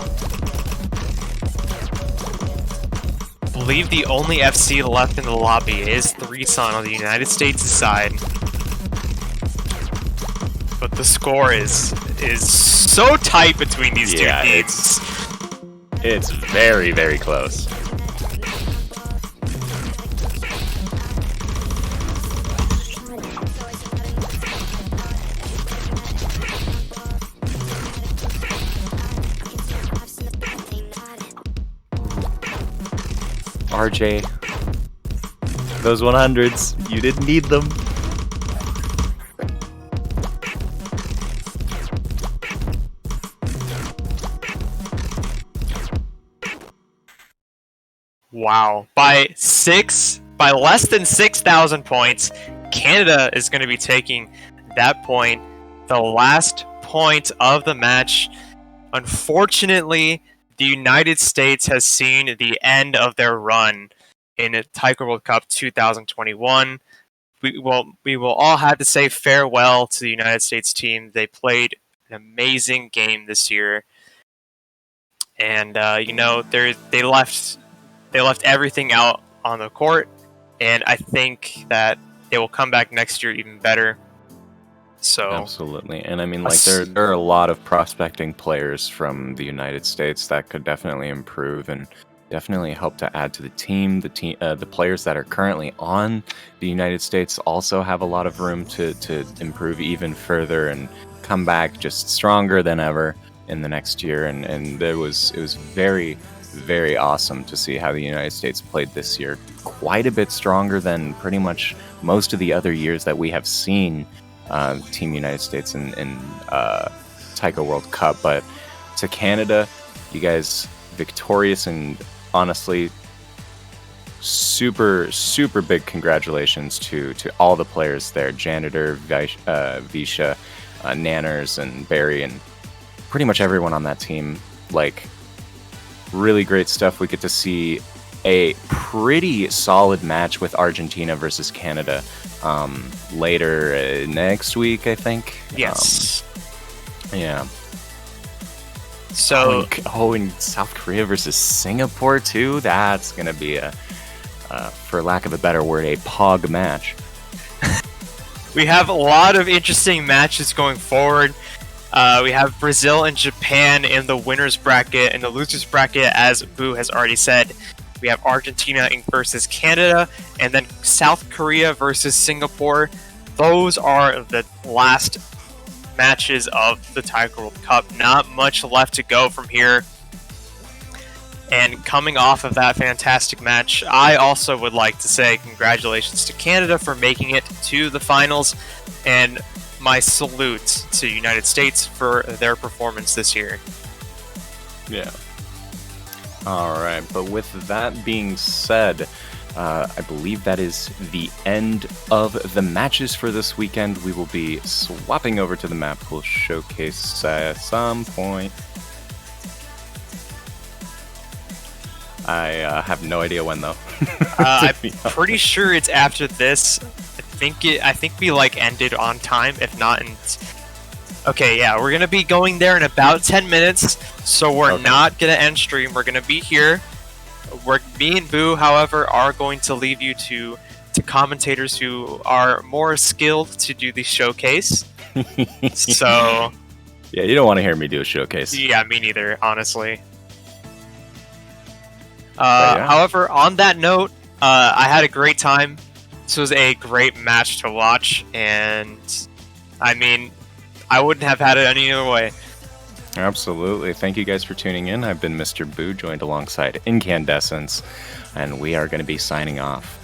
I believe the only FC left in the lobby is 3san on the United States side. But the score is so tight between these two teams. It's very, very close. RJ, those 100s, you didn't need them. Wow. By less than 6,000 points, Canada is going to be taking that point, the last point of the match. Unfortunately, the United States has seen the end of their run in Taiko World Cup 2021. We will all have to say farewell to the United States team. They played an amazing game this year, and they left everything out on the court, and I think that they will come back next year even better. So absolutely, and I mean, like there are a lot of prospecting players from the United States that could definitely improve and definitely help to add to the team. The players that are currently on the United States also have a lot of room to improve even further and come back just stronger than ever in the next year. And it was very, very awesome to see how the United States played this year. Quite a bit stronger than pretty much most of the other years that we have seen Team United States in Taiko World Cup. But to Canada, you guys victorious, and honestly, super big congratulations to all the players there: Janitor, Visha, Nanners, and Barry, and pretty much everyone on that team. Like, really great stuff. We get to see a pretty solid match with Argentina versus Canada later next week, I think. Yes. Yeah. So and South Korea versus Singapore too. That's gonna be for lack of a better word, a pog match. we have a lot of interesting matches going forward. We have Brazil and Japan in the winners bracket. In the losers bracket, as Boo has already said, we have Argentina versus Canada, and then South Korea versus Singapore. Those are the last matches of the Taiko World Cup. Not much left to go from here. And coming off of that fantastic match, I also would like to say congratulations to Canada for making it to the finals, and my salute to the United States for their performance this year. Yeah. Alright, but with that being said, I believe that is the end of the matches for this weekend. We will be swapping over to the map. We'll showcase at some point. I have no idea when, though. I'm pretty sure it's after this. I think we ended on time, if not in... Okay, yeah, we're gonna be going there in about 10 minutes, so we're not gonna end stream. We're gonna be here. Me and Boo, however, are going to leave you to commentators who are more skilled to do the showcase. So... Yeah, you don't want to hear me do a showcase. Yeah, me neither, honestly. However, on that note, I had a great time. This was a great match to watch, and I mean, I wouldn't have had it any other way. Absolutely. Thank you guys for tuning in. I've been Mr. Boo, joined alongside Incandescence, and we are going to be signing off.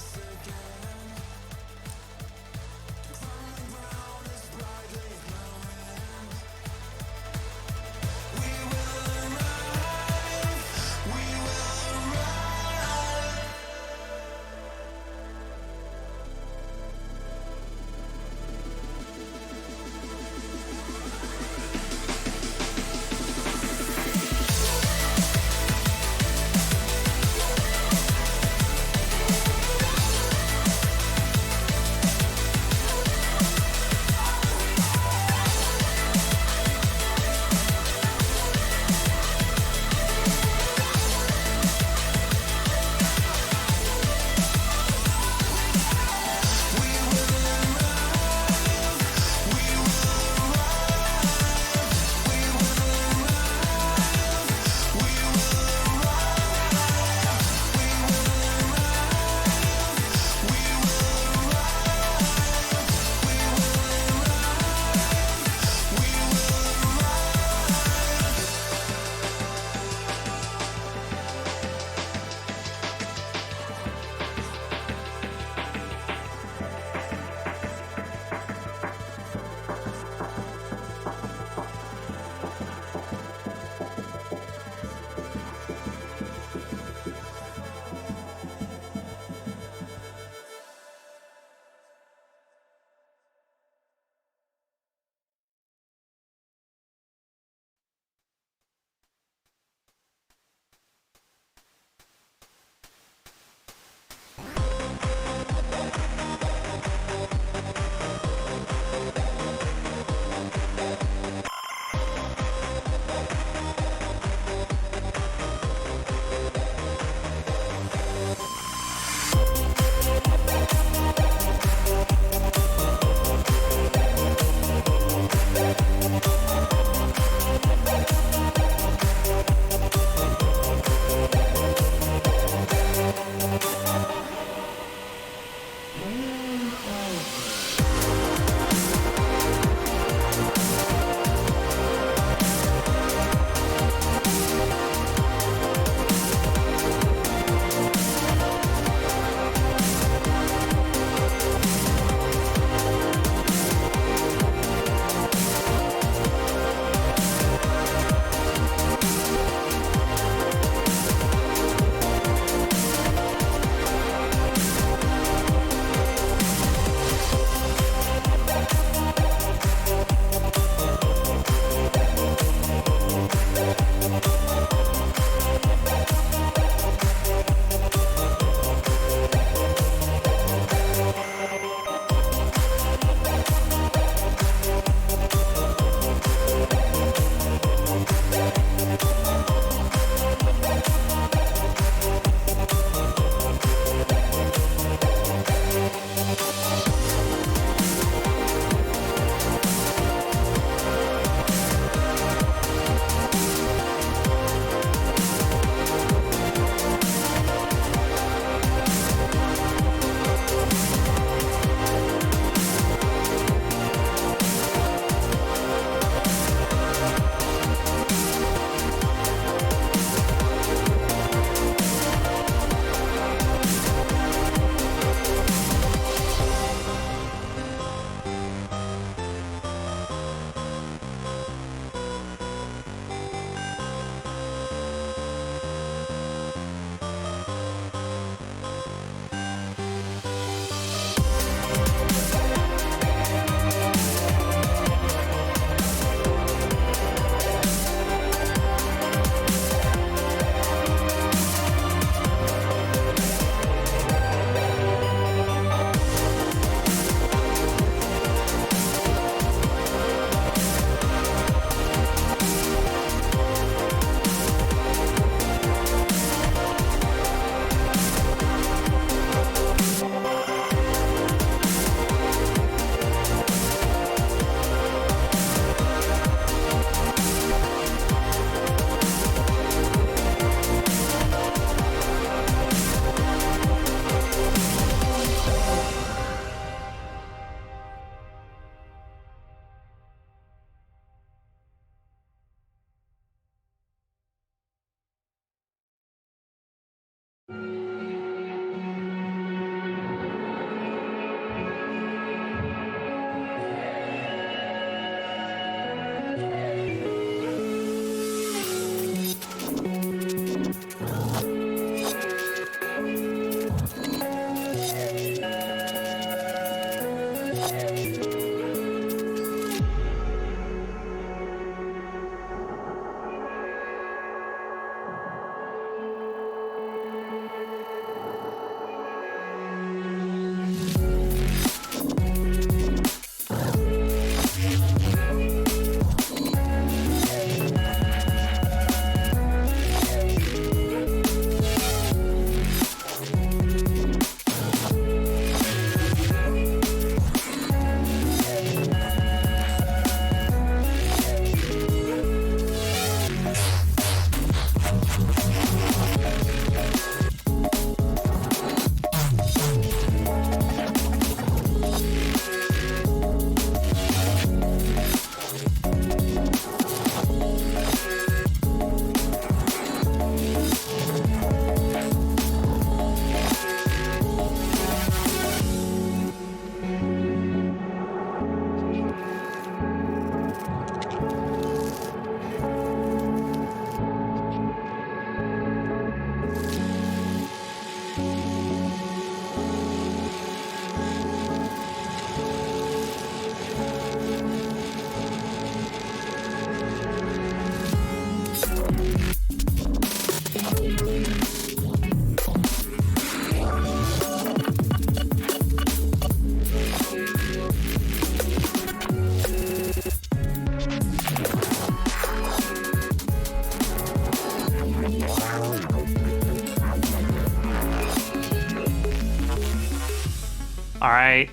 right.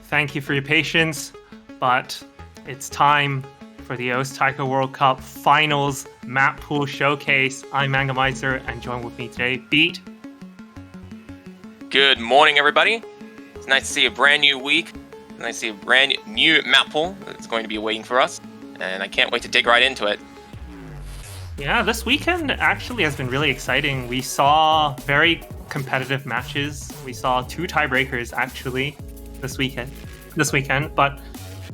Thank you for your patience, but it's time for the OS Taiko World Cup Finals Map Pool Showcase. I'm Mangamizer, and join with me today, Beat. Good morning, everybody. It's nice to see a brand new week. It's nice to see a brand new map pool that's going to be waiting for us, and I can't wait to dig right into it. Yeah, this weekend actually has been really exciting. We saw very competitive matches. We saw 2 tiebreakers actually this weekend. But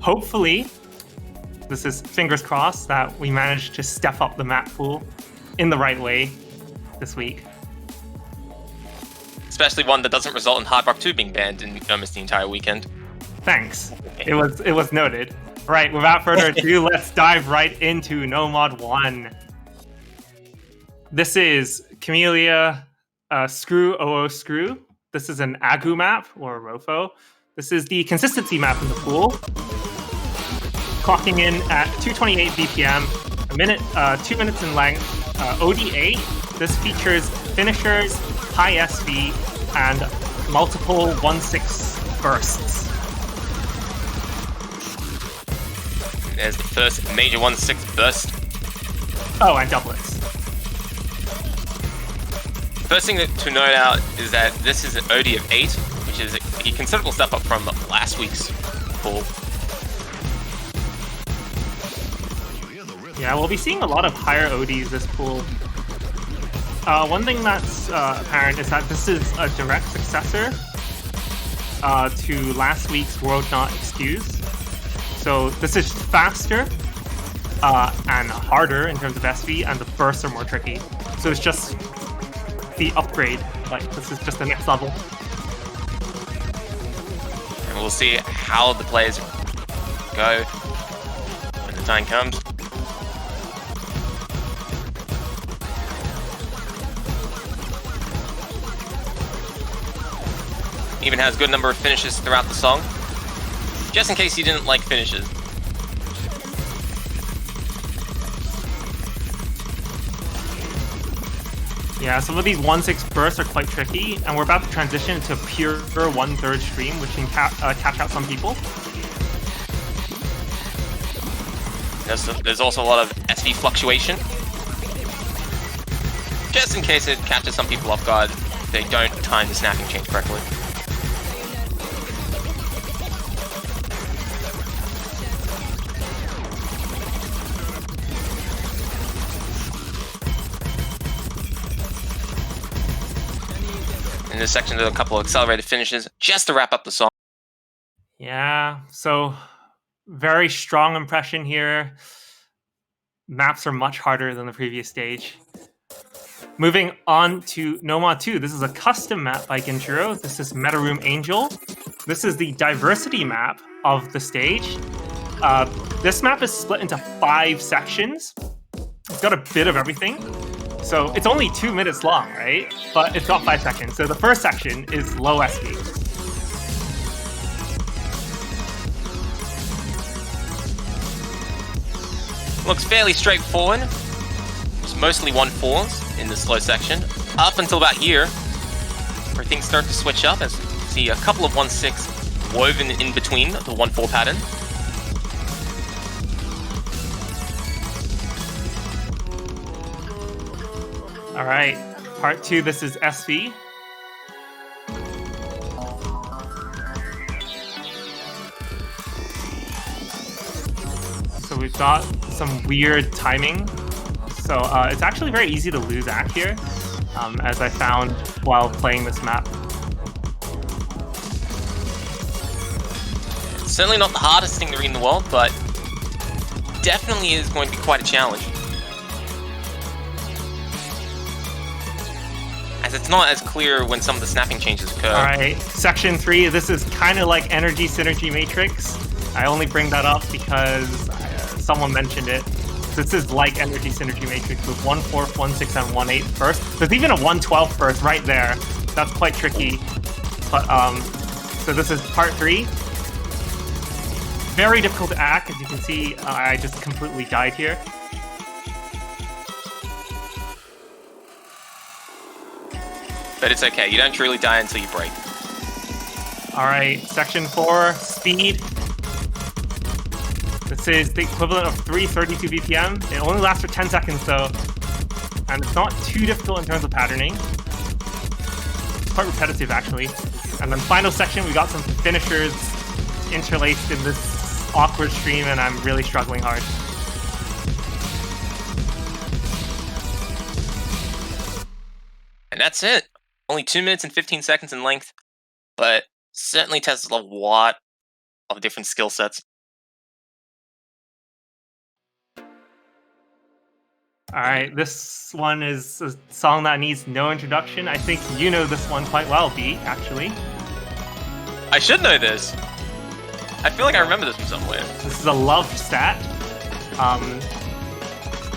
hopefully, this is fingers crossed that we managed to step up the map pool in the right way this week. Especially one that doesn't result in Hard Rock 2 being banned in almost the entire weekend. Thanks. It was noted. Right, without further ado, let's dive right into No Mod 1. This is Camellia Screw OO Screw. This is an Agu map, or Rofo. This is the consistency map in the pool. Clocking in at 228 BPM, 2 minutes in length, OD8. This features finishers, high SV, and multiple 1-6 bursts. There's the first major 1-6 burst. Oh, and doublets. First thing to note out is that this is an OD of 8, which is a considerable step up from last week's pool. Yeah, we'll be seeing a lot of higher ODs this pool. One thing that's apparent is that this is a direct successor to last week's World Not Excused. So this is faster and harder in terms of SV, and the bursts are more tricky. So it's just the upgrade. Like, this is just the next level. And we'll see how the players go when the time comes. Even has a good number of finishes throughout the song, just in case you didn't like finishes. Yeah, some of these 1-6 bursts are quite tricky, and we're about to transition into a pure 1/3 stream, which can catch out some people. There's also a lot of SV fluctuation, just in case it catches some people off guard if they don't time the snapping change correctly. In this section, there's a couple of accelerated finishes just to wrap up the song. Yeah, so very strong impression here. Maps are much harder than the previous stage. Moving on to No Mod 2. This is a custom map by Genjuro. This is Meta Room Angel. This is the diversity map of the stage. This map is split into 5 sections. It's got a bit of everything. So it's only 2 minutes long, right? But it's got 5 sections. So the first section is low SV. Looks fairly straightforward. It's mostly 1-4s in the slow section. Up until about here, where things start to switch up, as you see a couple of 1-6 woven in between the 1-4 pattern. All right, part 2, this is SV. So we've got some weird timing. So it's actually very easy to lose act here, as I found while playing this map. It's certainly not the hardest thing to read in the world, but definitely is going to be quite a challenge. As it's not as clear when some of the snapping changes occur. Alright, section 3, this is kind of like Energy Synergy Matrix. I only bring that up because someone mentioned it. This is like Energy Synergy Matrix with 1-4, 1-6, and 1-8 first. There's even a 1-12 first right there. That's quite tricky. But, so this is part 3. Very difficult to act, as you can see. I just completely died here. But it's okay, you don't truly die until you break. All right, section 4, speed. This is the equivalent of 332 BPM. It only lasts for 10 seconds though, and it's not too difficult in terms of patterning. It's quite repetitive actually. And then final section, we got some finishers interlaced in this awkward stream, and I'm really struggling hard. And that's it. Only 2 minutes and 15 seconds in length, but certainly tests a lot of different skill sets. All right, this one is a song that needs no introduction. I think you know this one quite well, B, actually. I should know this. I feel like I remember this from somewhere. This is a love stat.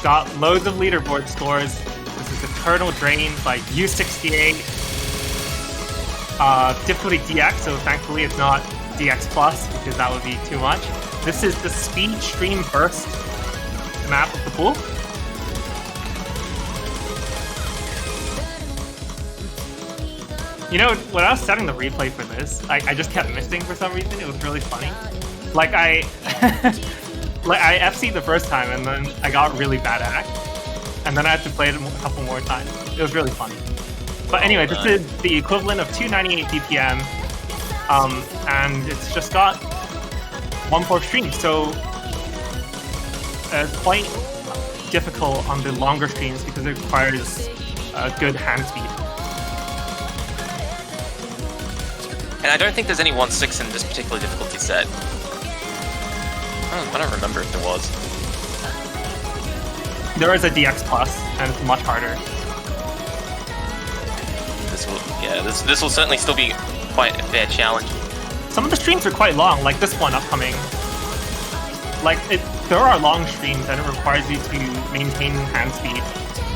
Got loads of leaderboard scores. This is Eternal Drain by U68. Difficulty DX, so thankfully it's not DX Plus, because that would be too much. This is the Speed Stream Burst map of the pool. You know, when I was setting the replay for this, I just kept missing for some reason. It was really funny. Like I FC'd the first time and then I got really bad at it. And then I had to play it a couple more times. It was really funny. But anyway, this is the equivalent of 298 BPM. And it's just got 1/4 stream. So quite difficult on the longer streams because it requires good hand speed. And I don't think there's any 1/6 in this particular difficulty set. I don't remember if there was. There is a DX Plus, and it's much harder. This will certainly still be quite a fair challenge. Some of the streams are quite long, like this one upcoming. Like, there are long streams, and it requires you to maintain hand speed.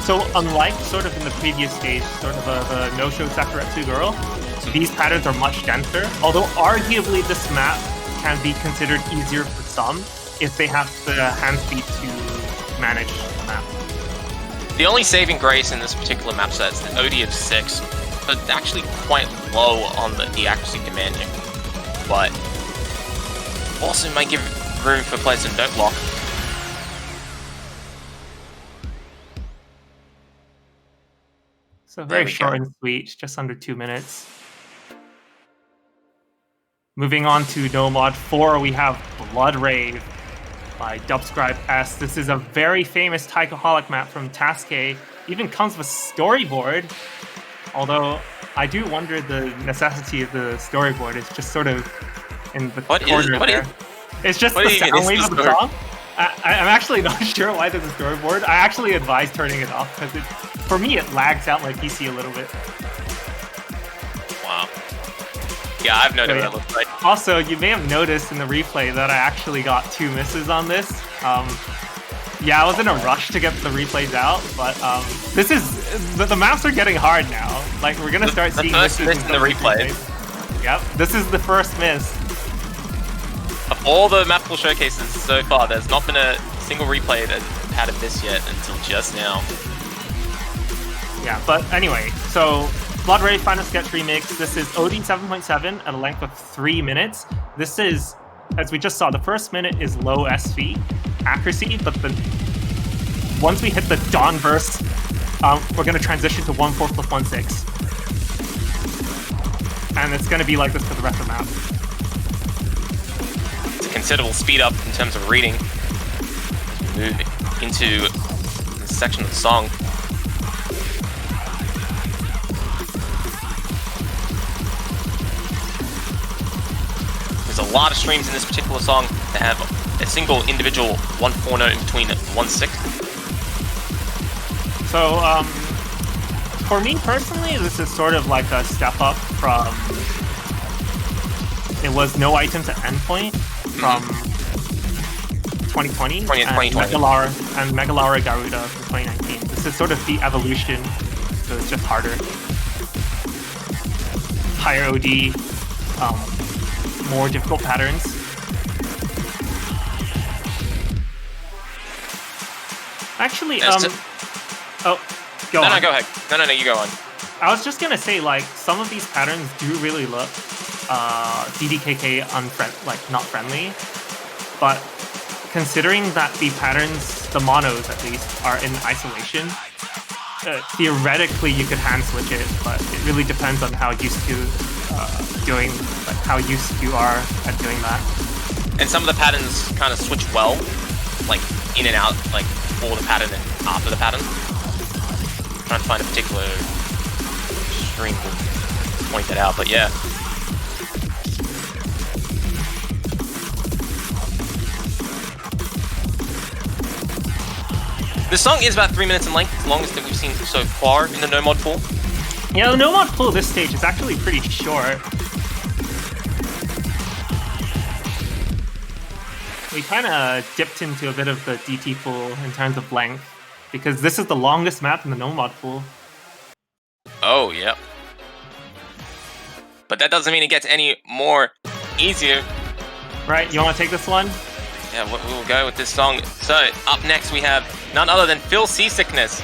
So unlike sort of in the previous stage, sort of the no-show Sakuretsu girl, these patterns are much denser, although arguably this map can be considered easier for some if they have the hand speed to manage the map. The only saving grace in this particular map set is the OD of 6, but actually quite low on the accuracy demanding. But also might give room for players to don't block. So very short and sweet, just under 2 minutes. Moving on to No Mod 4, we have Blood Rave by Dubscribe S. This is a very famous Taikoholic map from Taske. Even comes with storyboard, although I do wonder the necessity of the storyboard. It's just sort of in the corner there. It's just the sound wave of the song. I'm actually not sure why there's a storyboard. I actually advise turning it off because for me it lags out my PC a little bit. Wow. Yeah, I've noticed what it looks like. Also, you may have noticed in the replay that I actually got 2 misses on this. Yeah, I was in a rush to get the replays out, but this is the maps are getting hard now. Like we're gonna start seeing misses in the replay. Yep, this is the first miss. Of all the map pool showcases so far, there's not been a single replay that had a miss yet until just now. Yeah, but anyway, so Blood Rave Final Sketch Remix. This is OD 7.7 at a length of 3 minutes. This is, as we just saw, the first minute is low SV accuracy, but once we hit the Dawn verse, we're going to transition to 1/4 plus 1/6. And it's going to be like this for the rest of the map. It's a considerable speed up in terms of reading. Move into this section of the song. There's a lot of streams in this particular song that have a single individual 1/4 note in between 1/6. So, for me personally, this is sort of like a step up from... It was No Item to Endpoint from 2020 and Megalaura Garuda from 2019. This is sort of the evolution, so it's just harder. Higher OD, more difficult patterns. Actually, oh, go on. No, go ahead. No, you go on. I was just gonna say, like, some of these patterns do really look DDKK not friendly, but considering that the patterns, the monos at least, are in isolation, theoretically you could hand switch it, but it really depends on how used to how used you are at doing that. And some of the patterns kind of switch well, like in and out, like before the pattern and after the pattern. I'm trying to find a particular stream to point that out, but yeah. The song is about 3 minutes in length, the longest that we've seen so far in the no mod pool. Yeah, the no mod pool this stage is actually pretty short. We kind of dipped into a bit of the DT pool in terms of length, because this is the longest map in the no mod pool. Oh, yep. But that doesn't mean it gets any more easier. Right, you want to take this one? Yeah, we'll go with this song. So, up next we have none other than Feel Seasickness.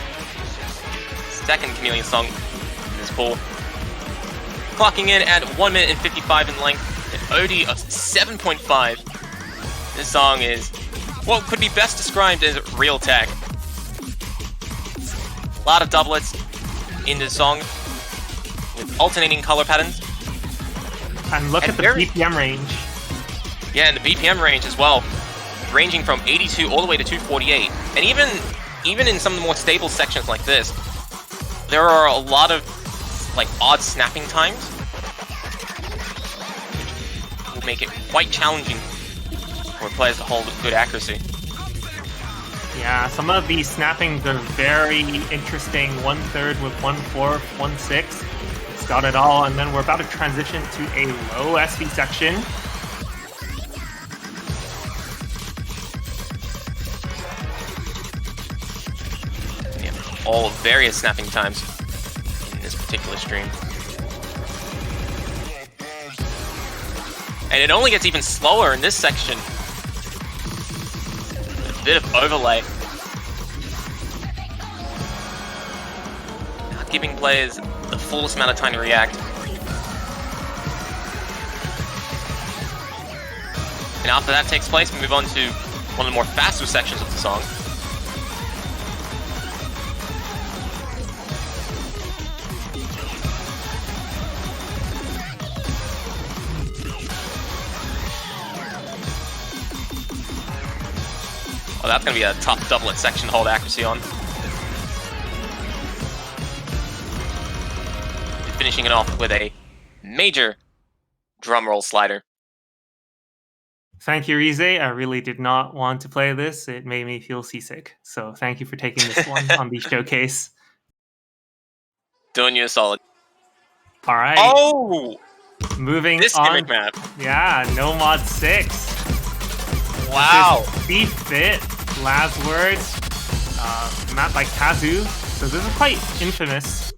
Second Chameleon song in this pool. Clocking in at 1 minute and 55 in length, an OD of 7.5. This song is what could be best described as real tech. A lot of doublets in this song with alternating color patterns. And look at the BPM range. Yeah, and the BPM range as well, ranging from 82 all the way to 248. And even in some of the more stable sections like this, there are a lot of like odd snapping times, which will make it quite challenging for players to hold good accuracy. Yeah, some of these snappings are very interesting. 1/3 with 1/4, 1/6. It's got it all, and then we're about to transition to a low SV section. All various snapping times in this particular stream. And it only gets even slower in this section. A bit of overlay. Not giving players the fullest amount of time to react. And after that takes place, we move on to one of the more faster sections of the song. Oh, that's going to be a tough doublet section to hold accuracy on. Finishing it off with a major drum roll slider. Thank you, Rize. I really did not want to play this. It made me feel seasick. So thank you for taking this one on the showcase. Doing you a solid. All right. Oh! Moving this on. gimmick map. Yeah, No Mod 6. Wow. Be Fit, Last Words, map by Kazu. So this is quite infamous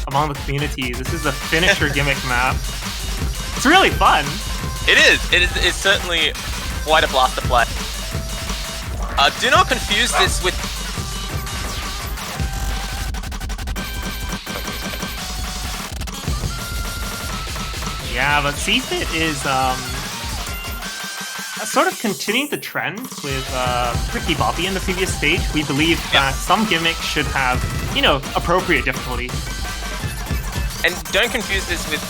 among the community. This is a finisher gimmick map. It's really fun. It is. It's certainly quite a blast to play. Do not confuse this with... Yeah, but C-Fit is sort of continuing the trend with Ricky Bobby in the previous stage. We believe that some gimmicks should have, appropriate difficulty. And don't confuse this with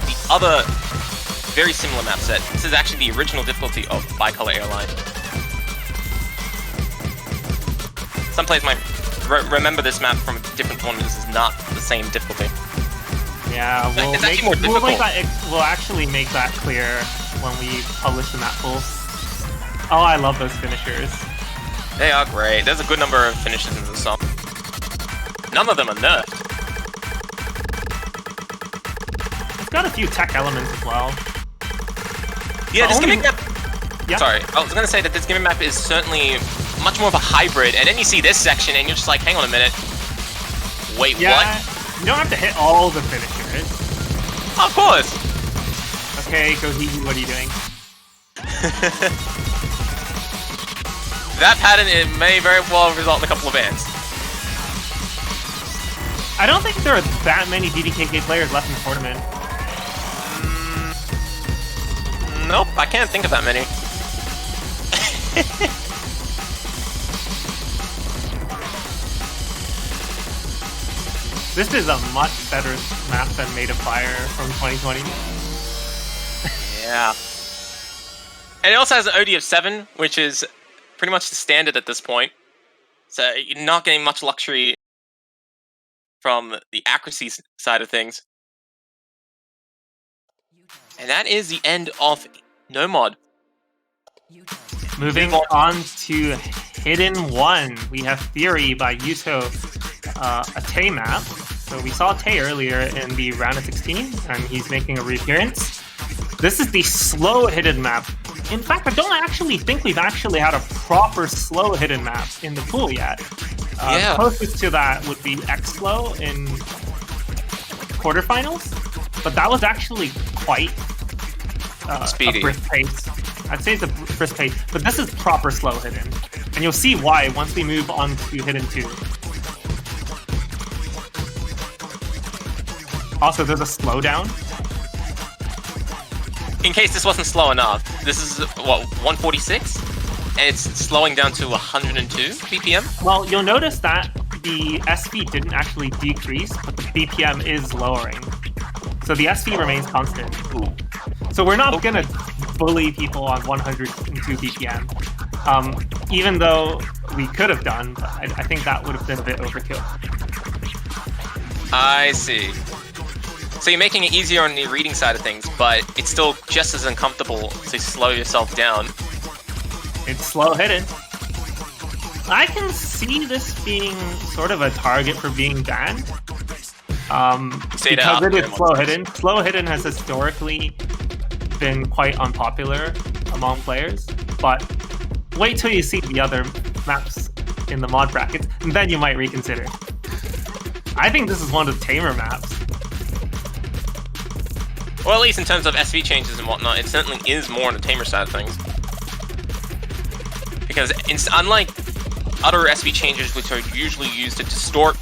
the other very similar map set. This is actually the original difficulty of Bicolor Airline. Some players might remember this map from different tournaments. This is not the same difficulty. Yeah, it's actually more difficult. We'll actually make that clear when we publish the map pool. Oh, I love those finishers. They are great. There's a good number of finishes in this song. None of them are nerfed. It's got a few tech elements as well. Yeah, this gimmick map... Yeah. Sorry, I was going to say that this gimmick map is certainly much more of a hybrid, and then you see this section and you're just like, hang on a minute. Wait, what? You don't have to hit all the finishers. Of course! Okay, Gohihi, what are you doing? That pattern, it may very well result in a couple of bans. I don't think there are that many DDKK players left in the tournament. Nope, I can't think of that many. This is a much better map than Made of Fire from 2020. Yeah. And it also has an OD of 7, which is pretty much the standard at this point. So you're not getting much luxury from the accuracy side of things. And that is the end of No Mod. Moving on to Hidden 1, we have Theory by Yuto, a Tay map. So we saw Tay earlier in the round of 16, and he's making a reappearance. This is the slow hidden map. In fact, I don't actually think we've actually had a proper slow hidden map in the pool yet. Yeah. Closest to that would be X-Slow in quarterfinals, but that was actually quite speedy. A brisk pace. I'd say it's a brisk pace, but this is proper slow hidden. And you'll see why once we move on to Hidden 2. Also, there's a slowdown. In case this wasn't slow enough, this is, what, 146? And it's slowing down to 102 BPM? Well, you'll notice that the SV didn't actually decrease, but the BPM is lowering. So the SV remains constant. Ooh. So we're not gonna bully people on 102 BPM. Even though we could have done, but I think that would have been a bit overkill. I see. So you're making it easier on the reading side of things, but it's still just as uncomfortable to slow yourself down. It's slow hidden. I can see this being sort of a target for being banned. Because it is slow hidden. Slow hidden has historically been quite unpopular among players, but wait till you see the other maps in the mod brackets, and then you might reconsider. I think this is one of the tamer maps. Well, at least in terms of SV changes and whatnot, it certainly is more on the tamer side of things. Because unlike other SV changes, which are usually used to distort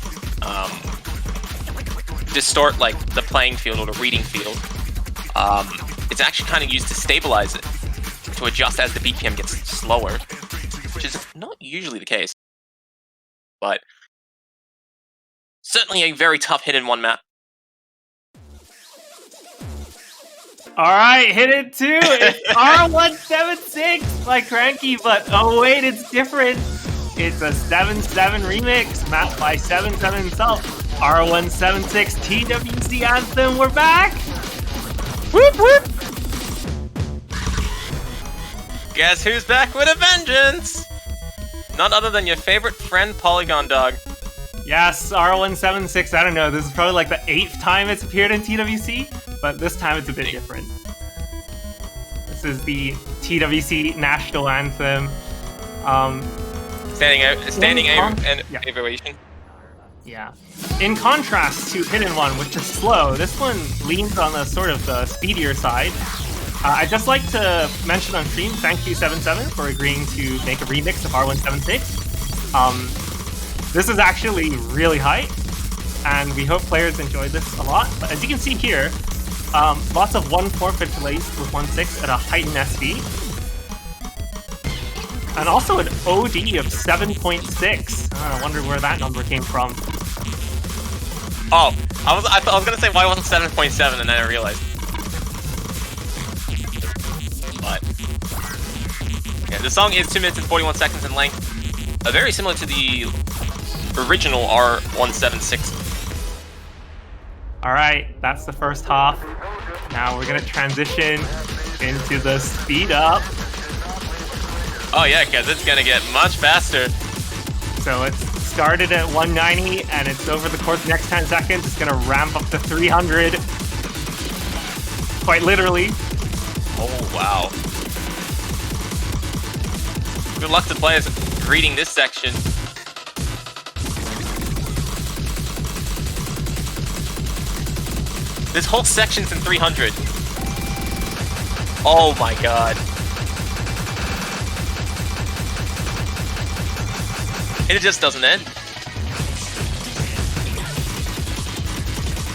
like the playing field or the reading field, it's actually kind of used to stabilize it, to adjust as the BPM gets slower, which is not usually the case. But certainly a very tough Hidden 1 map. Alright, Hidden 2! It's R176 by Cranky, but oh wait, it's different! It's a 7-7 remix, mapped by 7-7 himself. R176 TWC Anthem, we're back! Whoop whoop! Guess who's back with a vengeance? None other than your favorite friend, Polygon Dog. Yes, R176, I don't know, this is probably like the 8th time it's appeared in TWC, but this time it's a bit different. This is the TWC National Anthem. Standing and evaluation. Yeah. In contrast to Hidden 1, which is slow, this one leans on the sort of the speedier side. I'd just like to mention on stream, thank you 77 for agreeing to make a remix of R176. This is actually really hype, and we hope players enjoy this a lot. But as you can see here, lots of 1-4 delays with 1.6 at a heightened SV. And also an OD of 7.6. I wonder where that number came from. Oh, I was gonna say why wasn't 7.7, and then I realized. But yeah, the song is 2 minutes and 41 seconds in length, very similar to the original R176. All right, that's the first half. Now we're gonna transition into the speed up. Oh yeah, because it's gonna get much faster. So it's started at 190, and it's over the course of the next 10 seconds, it's gonna ramp up to 300. Quite literally. Oh, wow. Good luck to players reading this section. This whole section's in 300. Oh my god. It just doesn't end.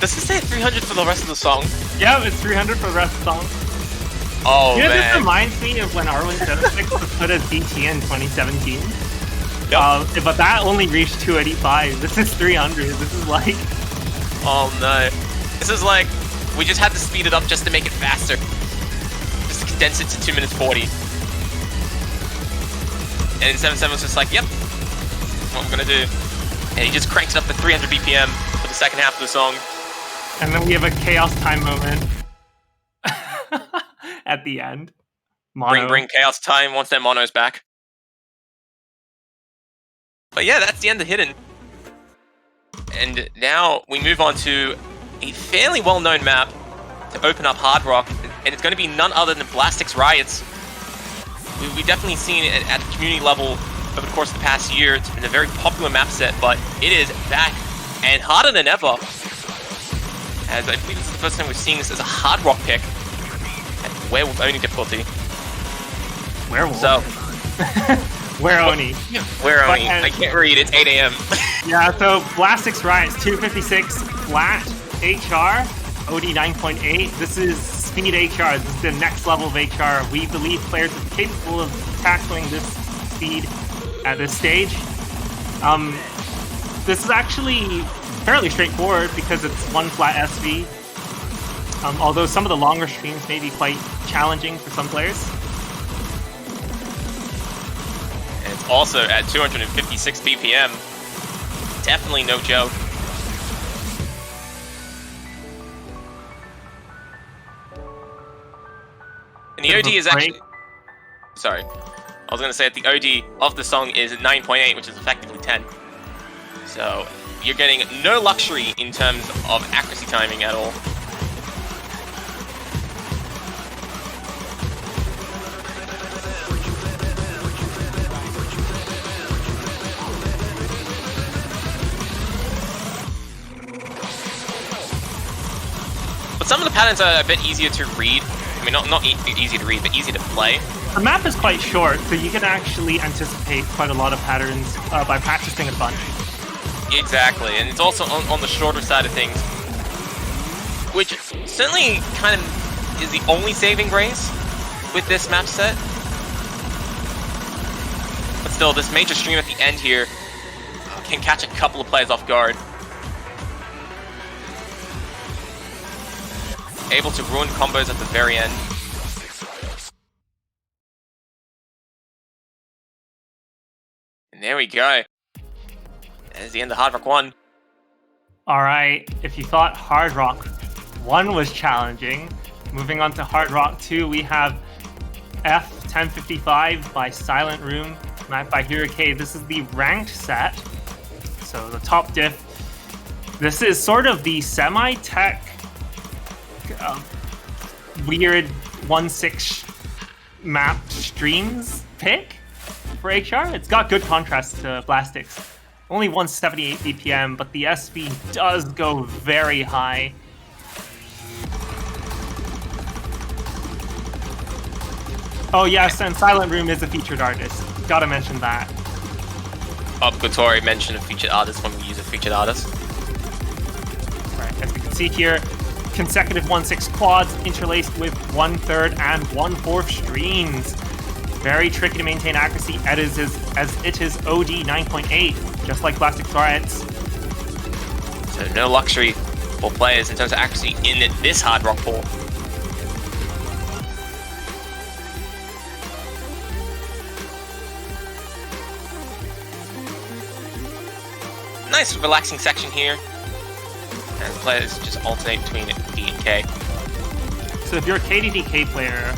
Does it say 300 for the rest of the song? Yeah, it's 300 for the rest of the song. Oh, You know, this man. reminds me of when R176 was put as DT in 2017. Yep. But that only reached 285. This is 300. This is like... Oh, no. This is like, we just had to speed it up just to make it faster. Just condense it to 2 minutes 40. And 77 was just like, yep, that's what I'm gonna do. And he just cranks it up to 300 BPM for the second half of the song. And then we have a chaos time moment at the end. Mono. Bring chaos time once their mono's back. But yeah, that's the end of Hidden. And now we move on to a fairly well-known map to open up Hard Rock, and it's going to be none other than Blastix Riots. We've definitely seen it at the community level over the course of the past year. It's been a very popular map set, but it is back and harder than ever. As I believe it's the first time we're seeing this as a Hard Rock pick at Werewolf Oni difficulty. Werewolf? So, Where Oni? Where Oni? I can't read, it's 8 AM. Yeah, so Blastix Riots 256 flat HR, OD 9.8. This is speed HR. This is the next level of HR. We believe players are capable of tackling this speed at this stage. This is actually fairly straightforward because it's one flat SV. Although some of the longer streams may be quite challenging for some players. And it's also at 256 BPM. Definitely no joke. And the OD is actually... Sorry. I was going to say that the OD of the song is 9.8, which is effectively 10. So you're getting no luxury in terms of accuracy timing at all. But some of the patterns are a bit easier to read. I mean, not easy to read, but easy to play. The map is quite short, so you can actually anticipate quite a lot of patterns by practicing a bunch. Exactly, and it's also on the shorter side of things, which certainly kind of is the only saving grace with this map set. But still, this major stream at the end here can catch a couple of players off guard. Able to ruin combos at the very end. And there we go. There's the end of Hard Rock 1. Alright, if you thought Hard Rock 1 was challenging, moving on to Hard Rock 2, we have F1055 by Silent Room, mapped by Hirokei. This is the ranked set, so the top diff. This is sort of the semi-tech weird 1/6 map streams pick for HR. It's got good contrast to Blastix. Only 178 BPM, but the SV does go very high. Oh yes, and Silent Room is a featured artist. Gotta mention that. Gatori mentioned a featured artist when we use a featured artist. Right, as we can see here, consecutive 1/6 quads interlaced with 1/3 and 1/4 streams. Very tricky to maintain accuracy as it is OD 9.8, just like Blastix Riots. So no luxury for players in terms of accuracy in this Hard Rock pool. Nice relaxing section here. And players just alternate between D and K. So if you're a KDDK player,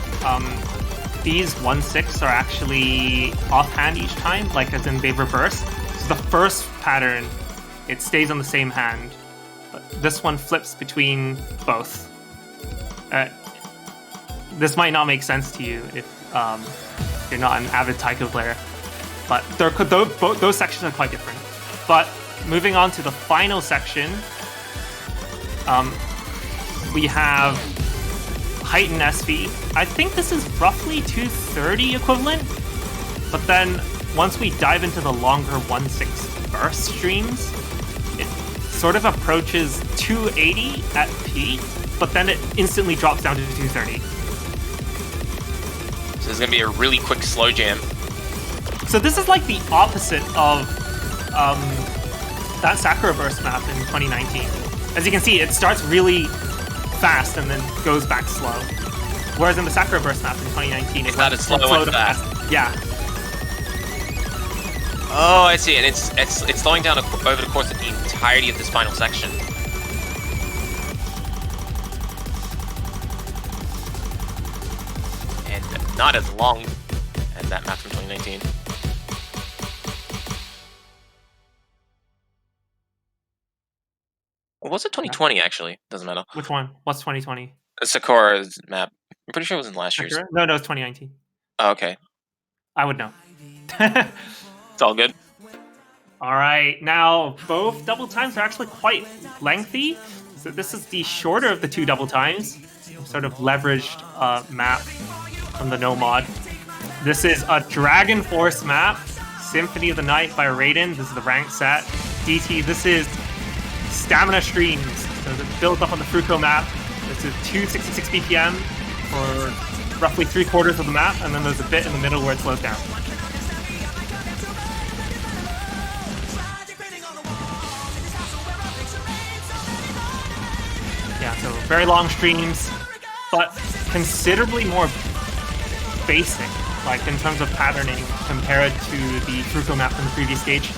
these 1/6 are actually offhand each time, like as in they reverse. So the first pattern, it stays on the same hand, but this one flips between both. This might not make sense to you if you're not an avid taiko player, but those sections are quite different. But moving on to the final section, we have Heighten SV. I think this is roughly 230 equivalent, but then once we dive into the longer 1/6 burst streams, it sort of approaches 280 at peak, but then it instantly drops down to 230. So there's gonna be a really quick slow jam. So this is like the opposite of that Sakura Burst map in 2019. As you can see, it starts really fast and then goes back slow. Whereas in the Sakura Burst map in 2019, it started slow and fast. Yeah. Oh, I see, and it's slowing down over the course of the entirety of this final section. And not as long as that map from 2019. Or was it 2020, actually? Doesn't matter. Which one? What's 2020? Sakura's map. I'm pretty sure it was in last year's. Sakura? No, it's 2019. Oh, okay. I would know. It's all good. All right, now both double times are actually quite lengthy. So this is the shorter of the two double times. Sort of leveraged map from the No Mod. This is a Dragon Force map. Symphony of the Night by Raiden. This is the rank set. DT, this is Stamina Streams. So it's built up on the Fruko map. This is 266 BPM for roughly 3/4 of the map, and then there's a bit in the middle where it slows down. Yeah, so very long streams, but considerably more basic, like in terms of patterning compared to the Fruko map from the previous stage.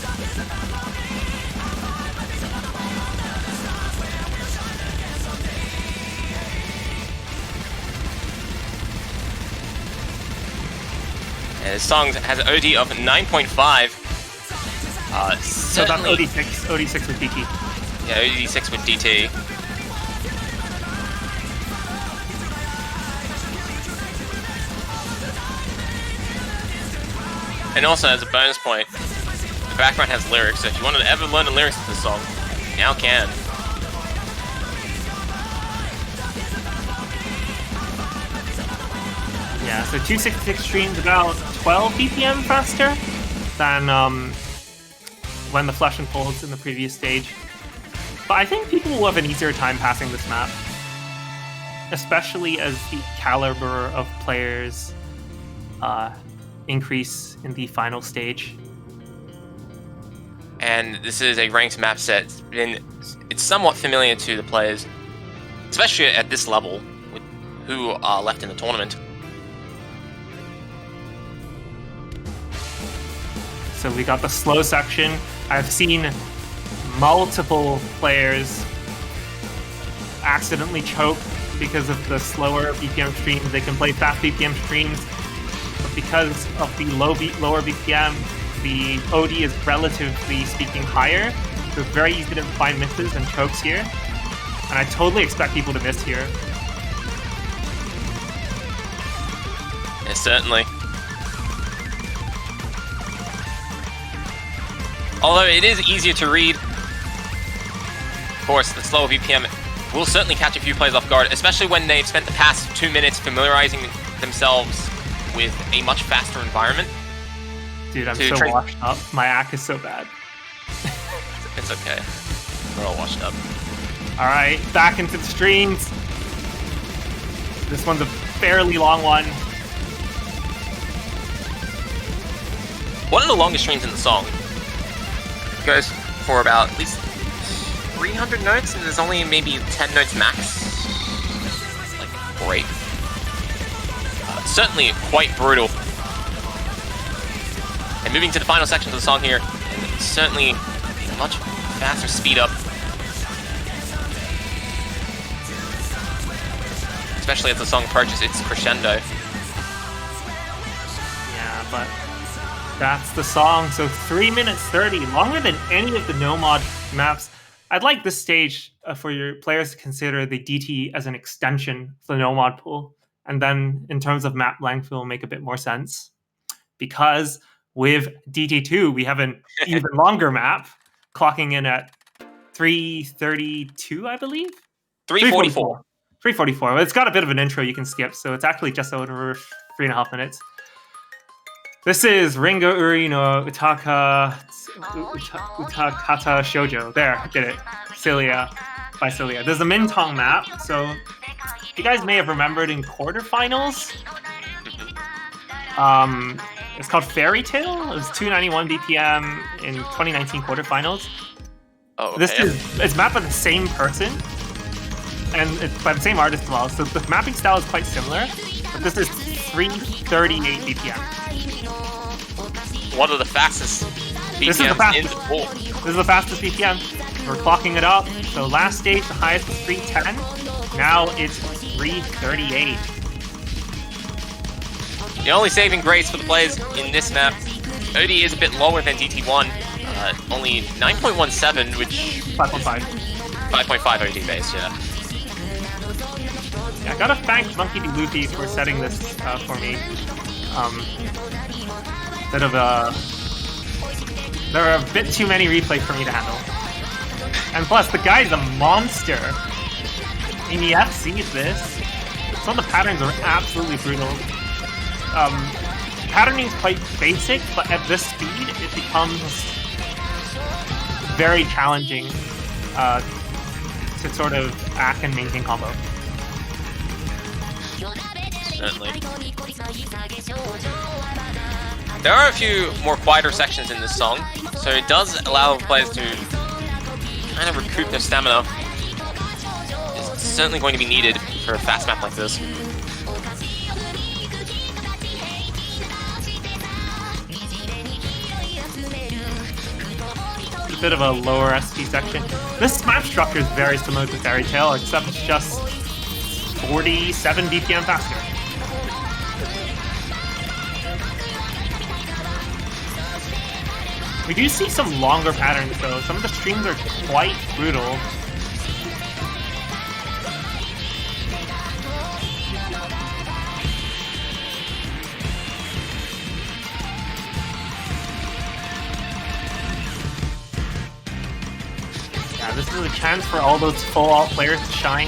And this song has an OD of 9.5. So that's OD6 with DT. Yeah, OD6 with DT. And also, as a bonus point, the background has lyrics, so if you wanted to ever learn the lyrics of this song, you now can. Yeah, so 266 streams about 12 BPM faster than when the Flesh unfolds in the previous stage. But I think people will have an easier time passing this map, especially as the caliber of players increase in the final stage. And this is a ranked map set. It's somewhat familiar to the players, especially at this level, with who are left in the tournament. So we got the slow section. I've seen multiple players accidentally choke because of the slower BPM streams. They can play fast BPM streams, but because of the lower BPM, the OD is relatively speaking higher, so it's very easy to find misses and chokes here. And I totally expect people to miss here. Yeah, certainly. Although it is easier to read, of course, the slower BPM will certainly catch a few players off guard, especially when they've spent the past 2 minutes familiarizing themselves with a much faster environment. Dude, I'm so washed up. My act is so bad. It's okay. We're all washed up. All right, back into the streams. This one's a fairly long one. One of the longest streams in the song goes for about at least 300 notes, and there's only maybe 10 notes max. Like, great. Certainly quite brutal. And moving to the final section of the song here, and certainly a much faster speed up. Especially as the song approaches its crescendo. Yeah, but that's the song. So 3 minutes 30, longer than any of the no mod maps. I'd like this stage for your players to consider the DT as an extension of the no mod pool. And then in terms of map length, it will make a bit more sense. Because with DT2, we have an even longer map, clocking in at 332, I believe? 344. 344. Well, it's got a bit of an intro you can skip, so it's actually just over 3.5 minutes. This is Ringo Uri no Utakata Shoujo. There, did it. Cilia by Cilia. There's a Mintong map, so you guys may have remembered in quarterfinals, It's called Fairy Tale. It was 291 BPM in 2019 quarterfinals. Oh, okay. It's mapped by the same person, and it's by the same artist as well. So the mapping style is quite similar, but this is 338 BPM. One of the fastest BPMs This is the fastest. in the pool. This is the fastest BPM. We're clocking it up. So last stage, the highest was 310. Now it's 338. The only saving grace for the players in this map, OD is a bit lower than DT1, only 9.17, which 5.5. 5.5 OD base, yeah. Yeah, I gotta thank Monkey D. Luffy for setting this for me. There are a bit too many replays for me to handle. And plus, the guy's a monster. And EF sees this. Some of the patterns are absolutely brutal. Patterning is quite basic, but at this speed, it becomes very challenging to sort of act and maintain combo. Certainly. There are a few more quieter sections in this song, so it does allow players to kind of recoup their stamina. It's certainly going to be needed for a fast map like this. A bit of a lower SP section. This map structure is very similar to Fairy Tale, except it's just 47 BPM faster. We do see some longer patterns though. Some of the streams are quite brutal. Yeah, this is a chance for all those full alt players to shine.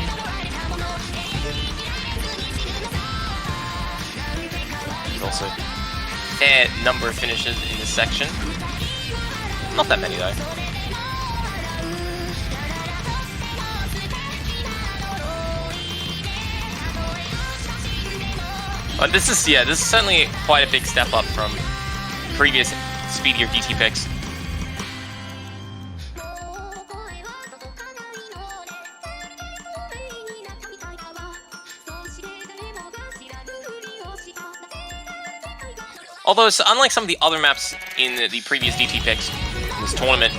There's also a fair number of finishes in this section. Not that many though. But this is certainly quite a big step up from previous speedier DT picks. Although, unlike some of the other maps in the previous DT picks in this tournament,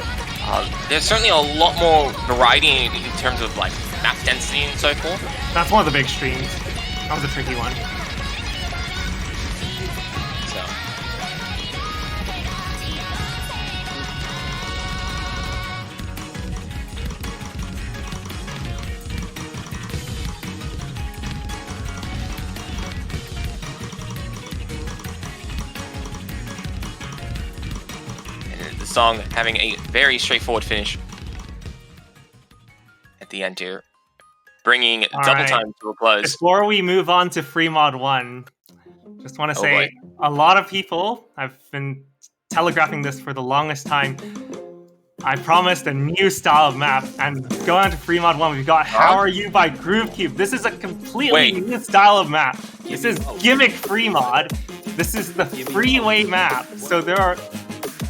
there's certainly a lot more variety in terms of like map density and so forth. That's one of the big streams. That was a tricky one. So. Song having a very straightforward finish at the end here, bringing double time to a close. Before we move on to Free Mod 1, just want to say a lot of people have been telegraphing this for the longest time. I promised a new style of map, and going on to Free Mod 1, we've got How Are You by Groovecube. This is a completely new style of map. This is Gimmick Free Mod. This is the freeway map. So there are...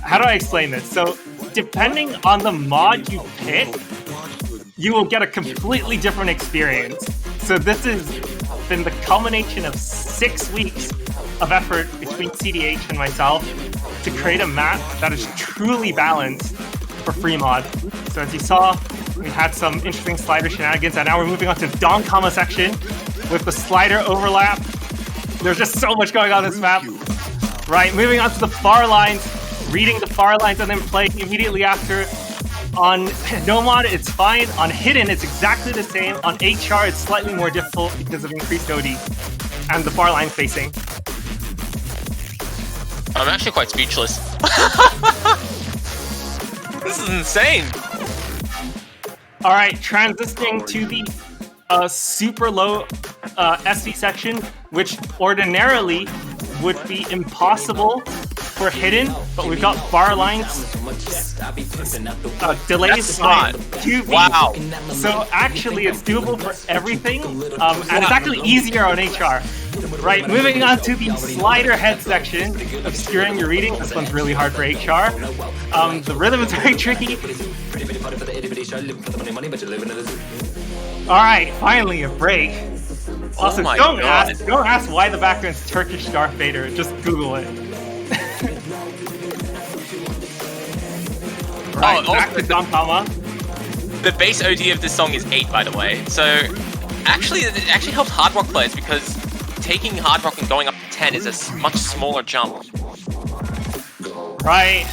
How do I explain this? So, depending on the mod you pick, you will get a completely different experience. So this has been the culmination of 6 weeks of effort between CDH and myself to create a map that is truly balanced for free mod. So as you saw, we had some interesting slider shenanigans, and now we're moving on to Donkama section with the slider overlap. There's just so much going on in this map. Right, moving on to the far lines. Reading the far lines and then playing immediately after. On no mod, it's fine. On hidden, it's exactly the same. On HR, it's slightly more difficult because of increased OD and the far line facing. I'm actually quite speechless. This is insane. All right, transitioning to the super low SV section, which ordinarily would be impossible for hidden, but we've got bar lines delays by 2V. Wow. So actually it's doable for everything, and it's actually easier on HR. Right, moving on to the slider head section, obscuring your reading. This one's really hard for HR. The rhythm is very tricky. Alright, finally a break. Also, my don't God. ask why the background's Turkish Darth Vader, just Google it. Right, back to Dampama. The base OD of this song is 8, by the way. So, actually, it actually helps hard rock players because taking hard rock and going up to 10 is a much smaller jump. Right.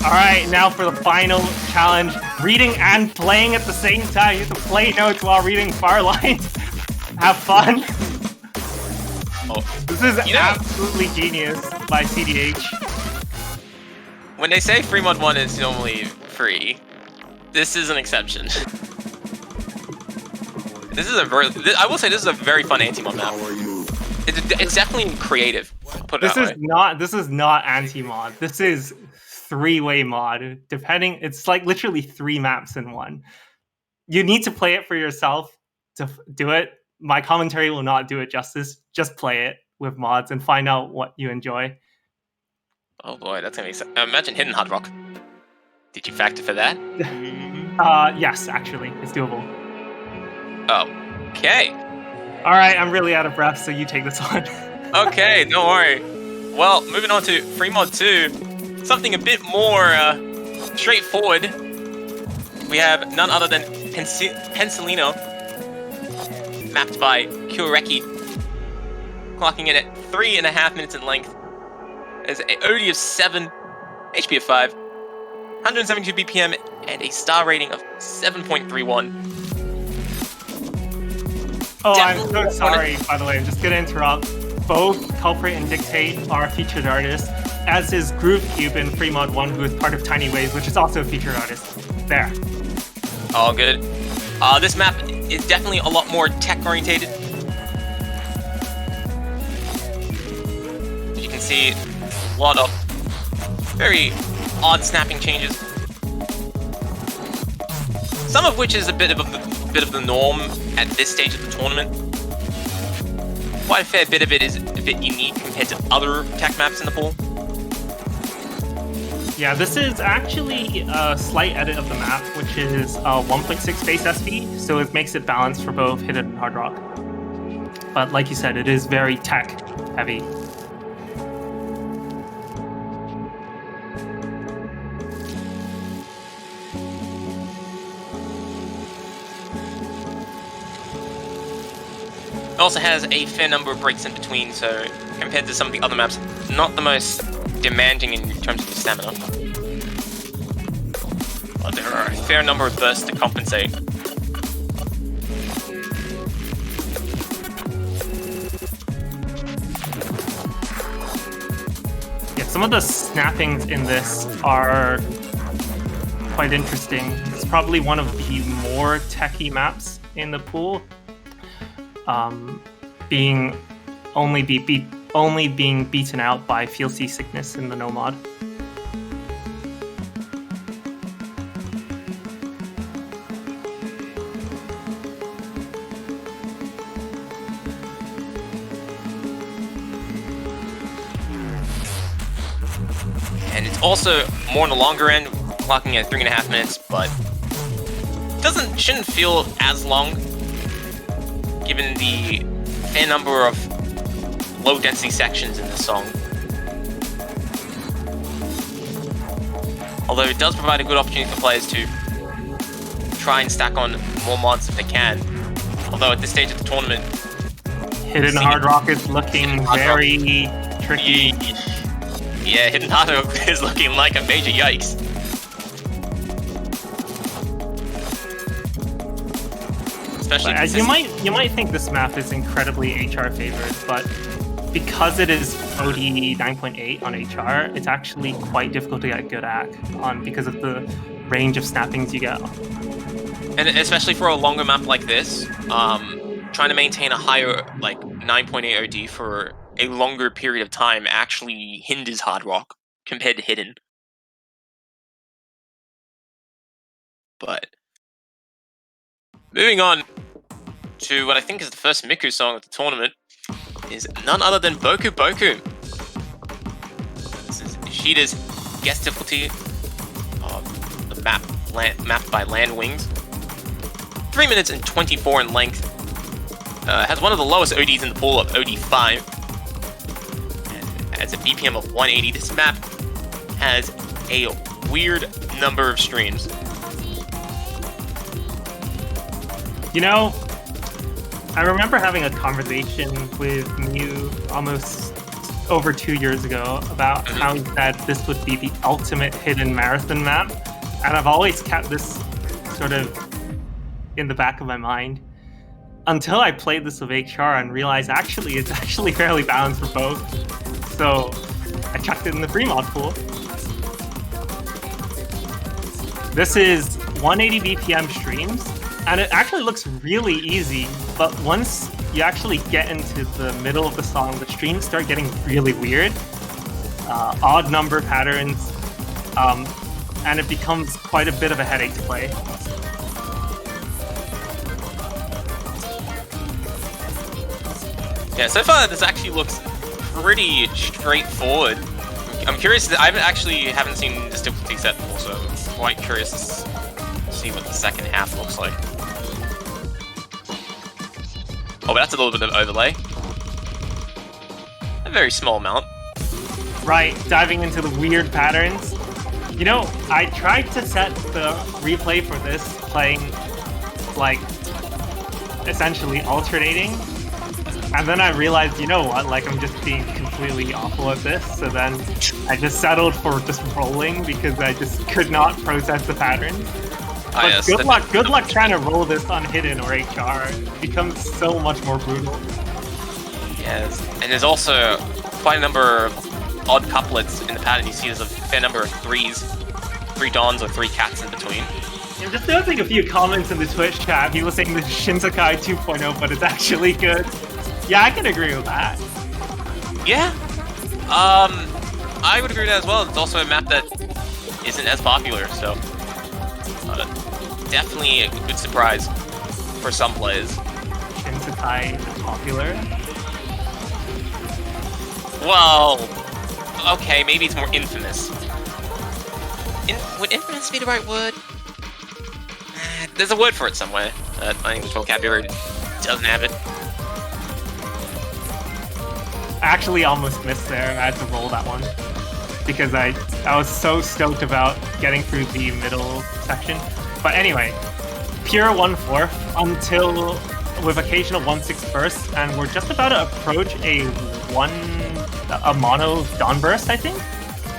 Alright, now for the final challenge. Reading and playing at the same time. You have to play notes while reading bar lines. Have fun. Oh, This is absolutely genius by CDH. when they say free mod 1 is normally free, this is an exception. This is a I will say this is a very fun anti-mod map. It's definitely creative. Put it that way. This is not anti-mod. This is three-way mod. Depending, it's like literally 3 maps in one. You need to play it for yourself to do it. My commentary will not do it justice. Just play it with mods and find out what you enjoy. Oh boy, that's gonna be. Imagine hidden hard rock. Did you factor for that? Yes, actually, it's doable. Okay. All right, I'm really out of breath, so you take this one. Okay, don't worry. Well, moving on to free mod 2, something a bit more straightforward. We have none other than Pensilino, mapped by Kureki, clocking in at 3.5 minutes in length. There's an OD of 7, HP of 5, 172 BPM, and a star rating of 7.31. Oh, I'm so sorry, by the way. I'm just going to interrupt. Both Culprit and Dictate are featured artists, as is Groove Cube in Free Mod 1, who is part of Tiny Waves, which is also a featured artist. There. All good. This map is definitely a lot more tech-orientated. As you can see, a lot of very odd snapping changes. Some of which is a bit of the norm at this stage of the tournament. Quite a fair bit of it is a bit unique compared to other tech maps in the pool. Yeah, this is actually a slight edit of the map, which is 1.6 base SP, so it makes it balanced for both hidden and hard rock. But like you said, it is very tech heavy. It also has a fair number of breaks in between, so compared to some of the other maps, not the most demanding in terms of the stamina. But there are a fair number of bursts to compensate. Yeah, some of the snappings in this are quite interesting. It's probably one of the more techy maps in the pool. Being only being beaten out by Feel Seasickness in the no mod. And it's also more on the longer end, clocking at 3.5 minutes, but shouldn't feel as long given the fair number of low density sections in this song. Although it does provide a good opportunity for players to try and stack on more mods if they can. Although at this stage of the tournament, Hidden Hard Rock is looking very tricky. Yeah, Hidden Hard Rock is looking like a major yikes. Especially you might think this map is incredibly HR favored, but because it is OD 9.8 on HR, it's actually quite difficult to get good at because of the range of snappings you get. And especially for a longer map like this, trying to maintain a higher, like 9.8 OD for a longer period of time actually hinders hard rock compared to hidden. But Moving on to what I think is the first Miku song of the tournament is none other than Boku Boku. This is Ishida's guest difficulty. The mapped by Land Wings. 3 minutes and 24 in length. Has one of the lowest ODs in the pool of OD5. And has a BPM of 180. This map has a weird number of streams. You know, I remember having a conversation with Mew almost over 2 years ago about how he said this would be the ultimate hidden marathon map, and I've always kept this sort of in the back of my mind until I played this with HR and realized it's actually fairly balanced for both. So I checked it in the free mod pool. This is 180 BPM streams, and it actually looks really easy, but once you actually get into the middle of the song, the streams start getting really weird. Odd number patterns, and it becomes quite a bit of a headache to play. Yeah, so far this actually looks pretty straightforward. I'm curious, I haven't seen this difficulty set before, so I'm quite curious to see what the second half looks like. Oh, but that's a little bit of overlay. A very small amount. Right, diving into the weird patterns. You know, I tried to set the replay for this playing, like, essentially alternating. And then I realized, you know what, like, I'm just being completely awful at this. So then I just settled for just rolling because I just could not process the patterns. But yes, good luck trying to roll this on Hidden or HR. It becomes so much more brutal. Yes, and there's also quite a number of odd couplets in the pattern. You see there's a fair number of threes, 3 dons or 3 cats in between. I'm just noticing a few comments in the Twitch chat. People saying this is Shinsekai 2.0, but it's actually good. Yeah, I can agree with that. Yeah, I would agree with that as well. It's also a map that isn't as popular, so definitely a good surprise for some players. Shinsekai is popular? Well, okay, maybe it's more infamous. Would infamous be the right word? There's a word for it somewhere. My English vocabulary doesn't have it. I actually almost missed there. I had to roll that one because I was so stoked about getting through the middle section. But anyway, pure 1/4 until with occasional 1/6 bursts, and we're just about to approach a mono dawn burst, I think.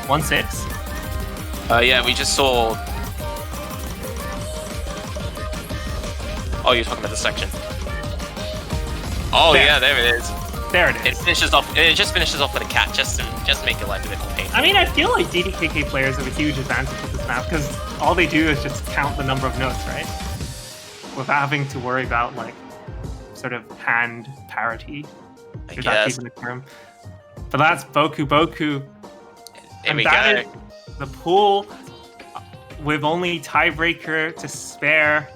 1/6. Yeah, we just saw. Oh, you're talking about the section. Oh there. Yeah, there it is. There it is. It just finishes off with a cat, just to make your life a bit more painful. I mean, I feel like DDKK players have a huge advantage with this map because all they do is just count the number of notes, right? Without having to worry about like sort of hand parity, if that's even a term. But that's Boku Boku. And that is the pool with only tiebreaker to spare.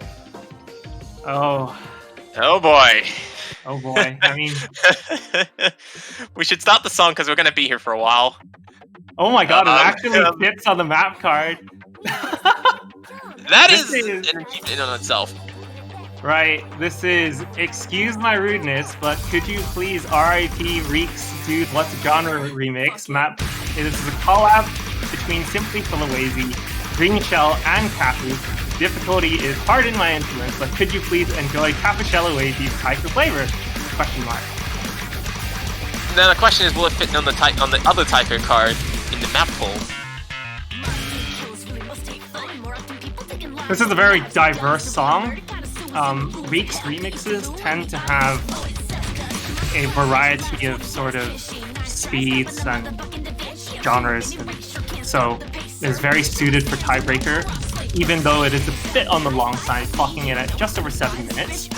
Oh boy. Oh boy. I mean, we should stop the song because we're gonna be here for a while. Oh my god, it actually fits on the map card. That is an achievement in itself. Right, this is, excuse my rudeness, but could you please RIP Reeks Dude What's Genre remix map? It is a collab between Simply Fulawazy, Green Shell, and Kapu. Difficulty is pardon my influence, but could you please enjoy Capuchello Wazy's Taiko flavor? Question mark. Now the question is, will it fit on the other Taiko card in the map pool? This is a very diverse song. Reeks remixes tend to have a variety of sort of speeds and genres, and so it's very suited for tiebreaker, even though it is a bit on the long side, clocking it at just over 7 minutes.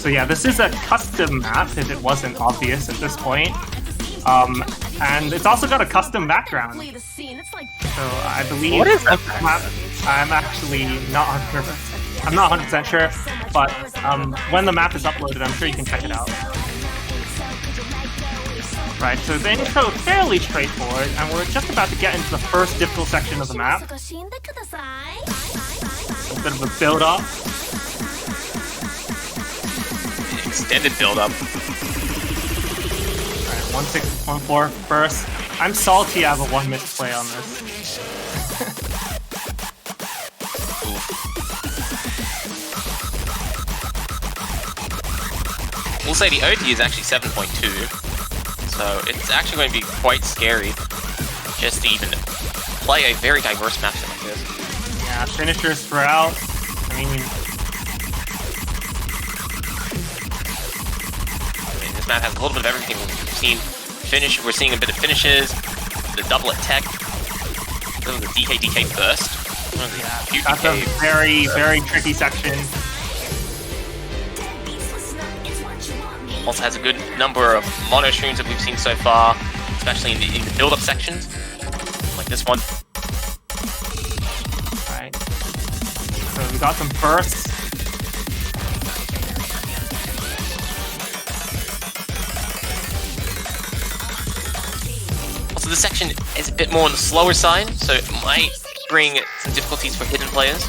So yeah, this is a custom map, if it wasn't obvious at this point. And it's also got a custom background. So I believe What is that? I'm actually not 100%. I'm not 100% sure, but when the map is uploaded, I'm sure you can check it out. Right, so the intro is fairly straightforward, and we're just about to get into the first difficult section of the map. A bit of a build-up. Extended build-up. Alright, 1614 first. I'm salty I have a 1 misplay on this. We'll say the OD is actually 7.2. So it's actually going to be quite scary just to even play a very diverse map like this. Yeah, finishers throughout. I mean, this map has a little bit of everything. We've seen we're seeing a bit of finishes, the doublet tech, the DK burst. Yeah, that's a very, very tricky section. Also has a good number of mono streams that we've seen so far, especially in the build-up sections, like this one. Alright, so we got some bursts. Also, this section is a bit more on the slower side, so it might bring some difficulties for hidden players.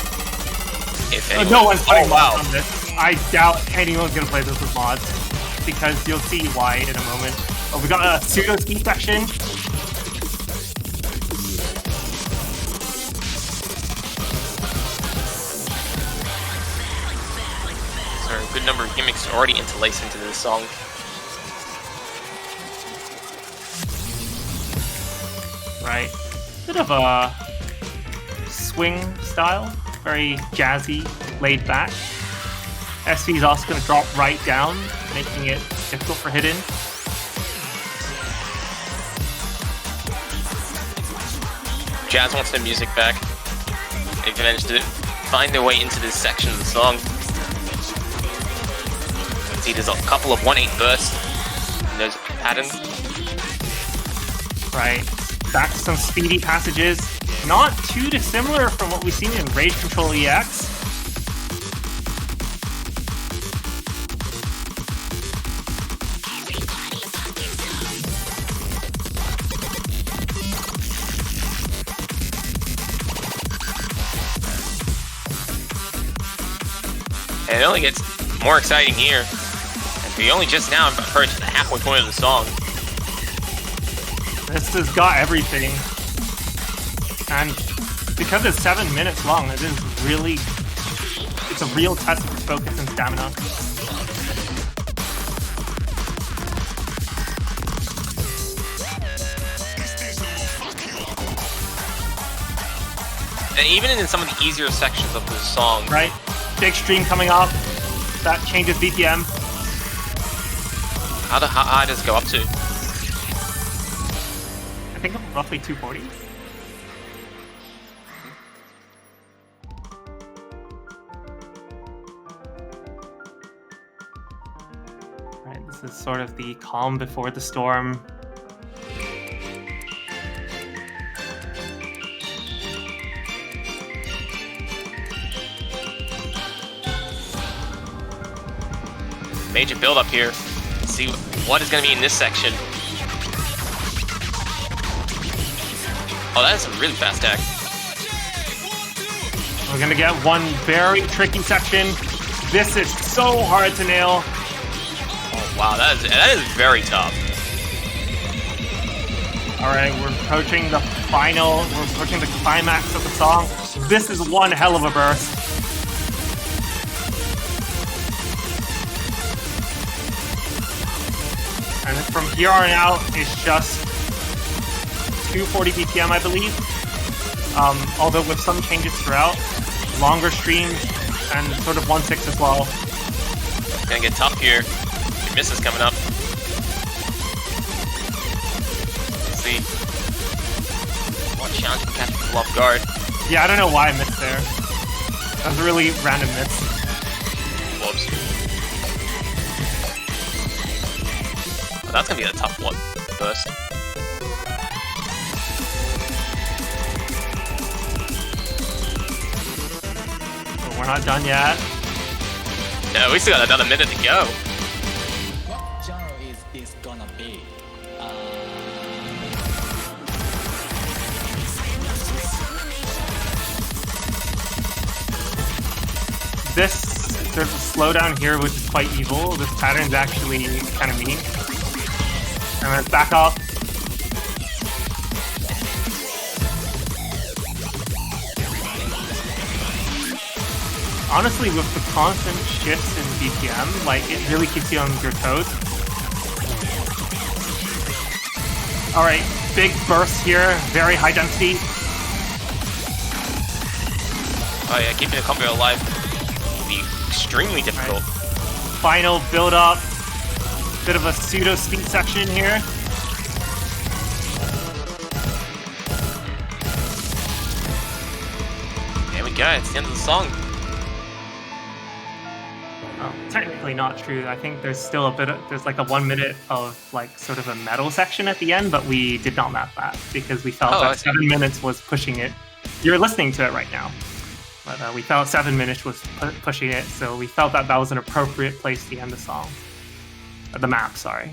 If anyone... No one's playing wow. mods on this. I doubt anyone's gonna play this with mods, because you'll see why in a moment. Oh, we got a pseudo ski section. So a good number of gimmicks already interlaced into this song. Right. Bit of a swing style. Very jazzy, laid back. SV is also going to drop right down, making it difficult for hidden. Jazz wants their music back. They've managed to find their way into this section of the song. See, there's a couple of 1/8 bursts in those patterns. Right. Back to some speedy passages. Not too dissimilar from what we've seen in Rage Control EX. And it only gets more exciting here. And we only just now approached the halfway point of the song. This has got everything. And because it's 7 minutes long, it is really... It's a real test of focus and stamina. And even in some of the easier sections of the song, Right? Big stream coming up. That changes BPM. how high does it go up to? I think roughly 240. Right, this is sort of the calm before the storm. Major build up here. Let's see what is going to be in this section. Oh, that is some really fast tech. We're gonna get one very tricky section. This is so hard to nail. Oh, wow, that is very tough. All right, we're approaching the final. We're approaching the climax of the song. This is one hell of a burst. And from here on out, it's just 240 BPM, I believe. Although with some changes throughout, longer streams and sort of 1/6 as well. It's gonna get tough here. Your miss is coming up. Let's see. One challenge to catch people off guard. Yeah, I don't know why I missed there. That was a really random miss. Whoops. Oh, that's gonna be a tough one first. we're not done yet. No, we still got another minute to go. What genre is this gonna be? There's a slowdown here, which is quite evil. This pattern's actually kind of mean. And then back up. Honestly, with the constant shifts in BPM, like, it really keeps you on your toes. Alright, big burst here, very high density. Oh yeah, keeping a combo alive will be extremely difficult. Right. Final build up. Bit of a pseudo speed section here. There we go, it's the end of the song. Oh, technically not true. I think there's still there's like a 1 minute of like sort of a metal section at the end, but we did not map that because we felt that 7 minutes was pushing it. You're listening to it right now. But we felt 7 minutes was pushing it, so we felt that that was an appropriate place to end the song. The map, sorry.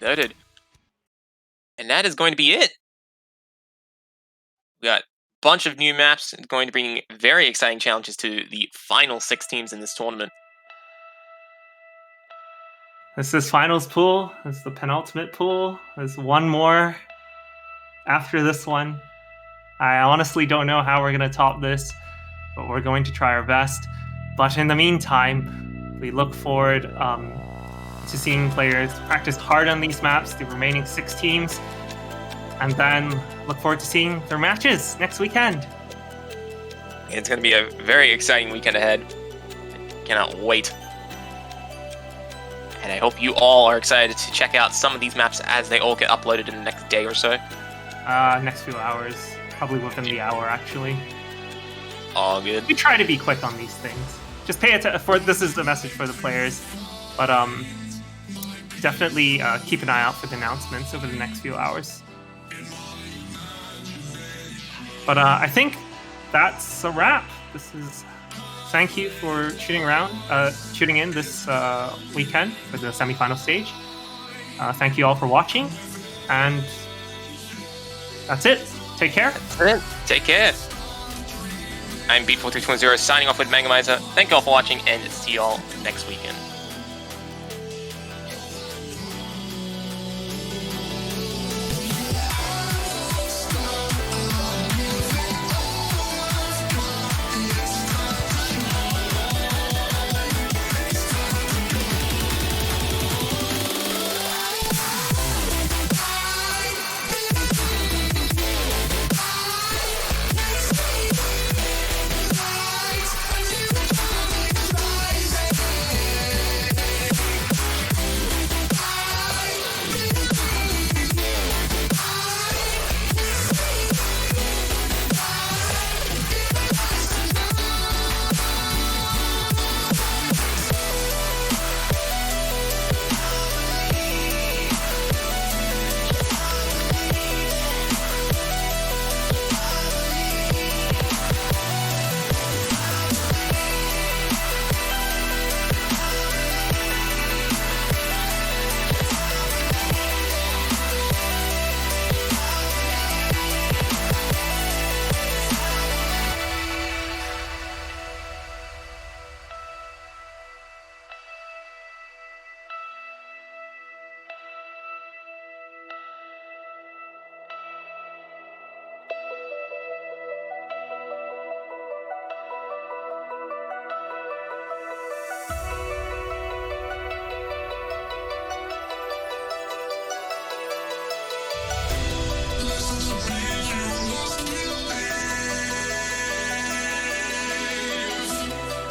Noted. And that is going to be it. We got a bunch of new maps going to bring very exciting challenges to the final 6 teams in this tournament. This is finals pool. This is the penultimate pool. There's one more after this one. I honestly don't know how we're going to top this, but we're going to try our best. But in the meantime, we look forward to seeing players practice hard on these maps, the remaining 6 teams, and then look forward to seeing their matches next weekend. It's going to be a very exciting weekend ahead. Cannot wait. And I hope you all are excited to check out some of these maps as they all get uploaded in the next day or so. Next few hours. Probably within the hour, actually. All good. We try to be quick on these things. Just pay attention. This is the message for the players. But definitely keep an eye out for the announcements over the next few hours. But I think that's a wrap. Thank you for tuning in this weekend for the semifinal stage. Thank you all for watching, and that's it. Take care. That's it. Take care. I'm Beat4320 signing off with Megamizer. Thank you all for watching, and see you all next weekend.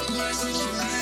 License to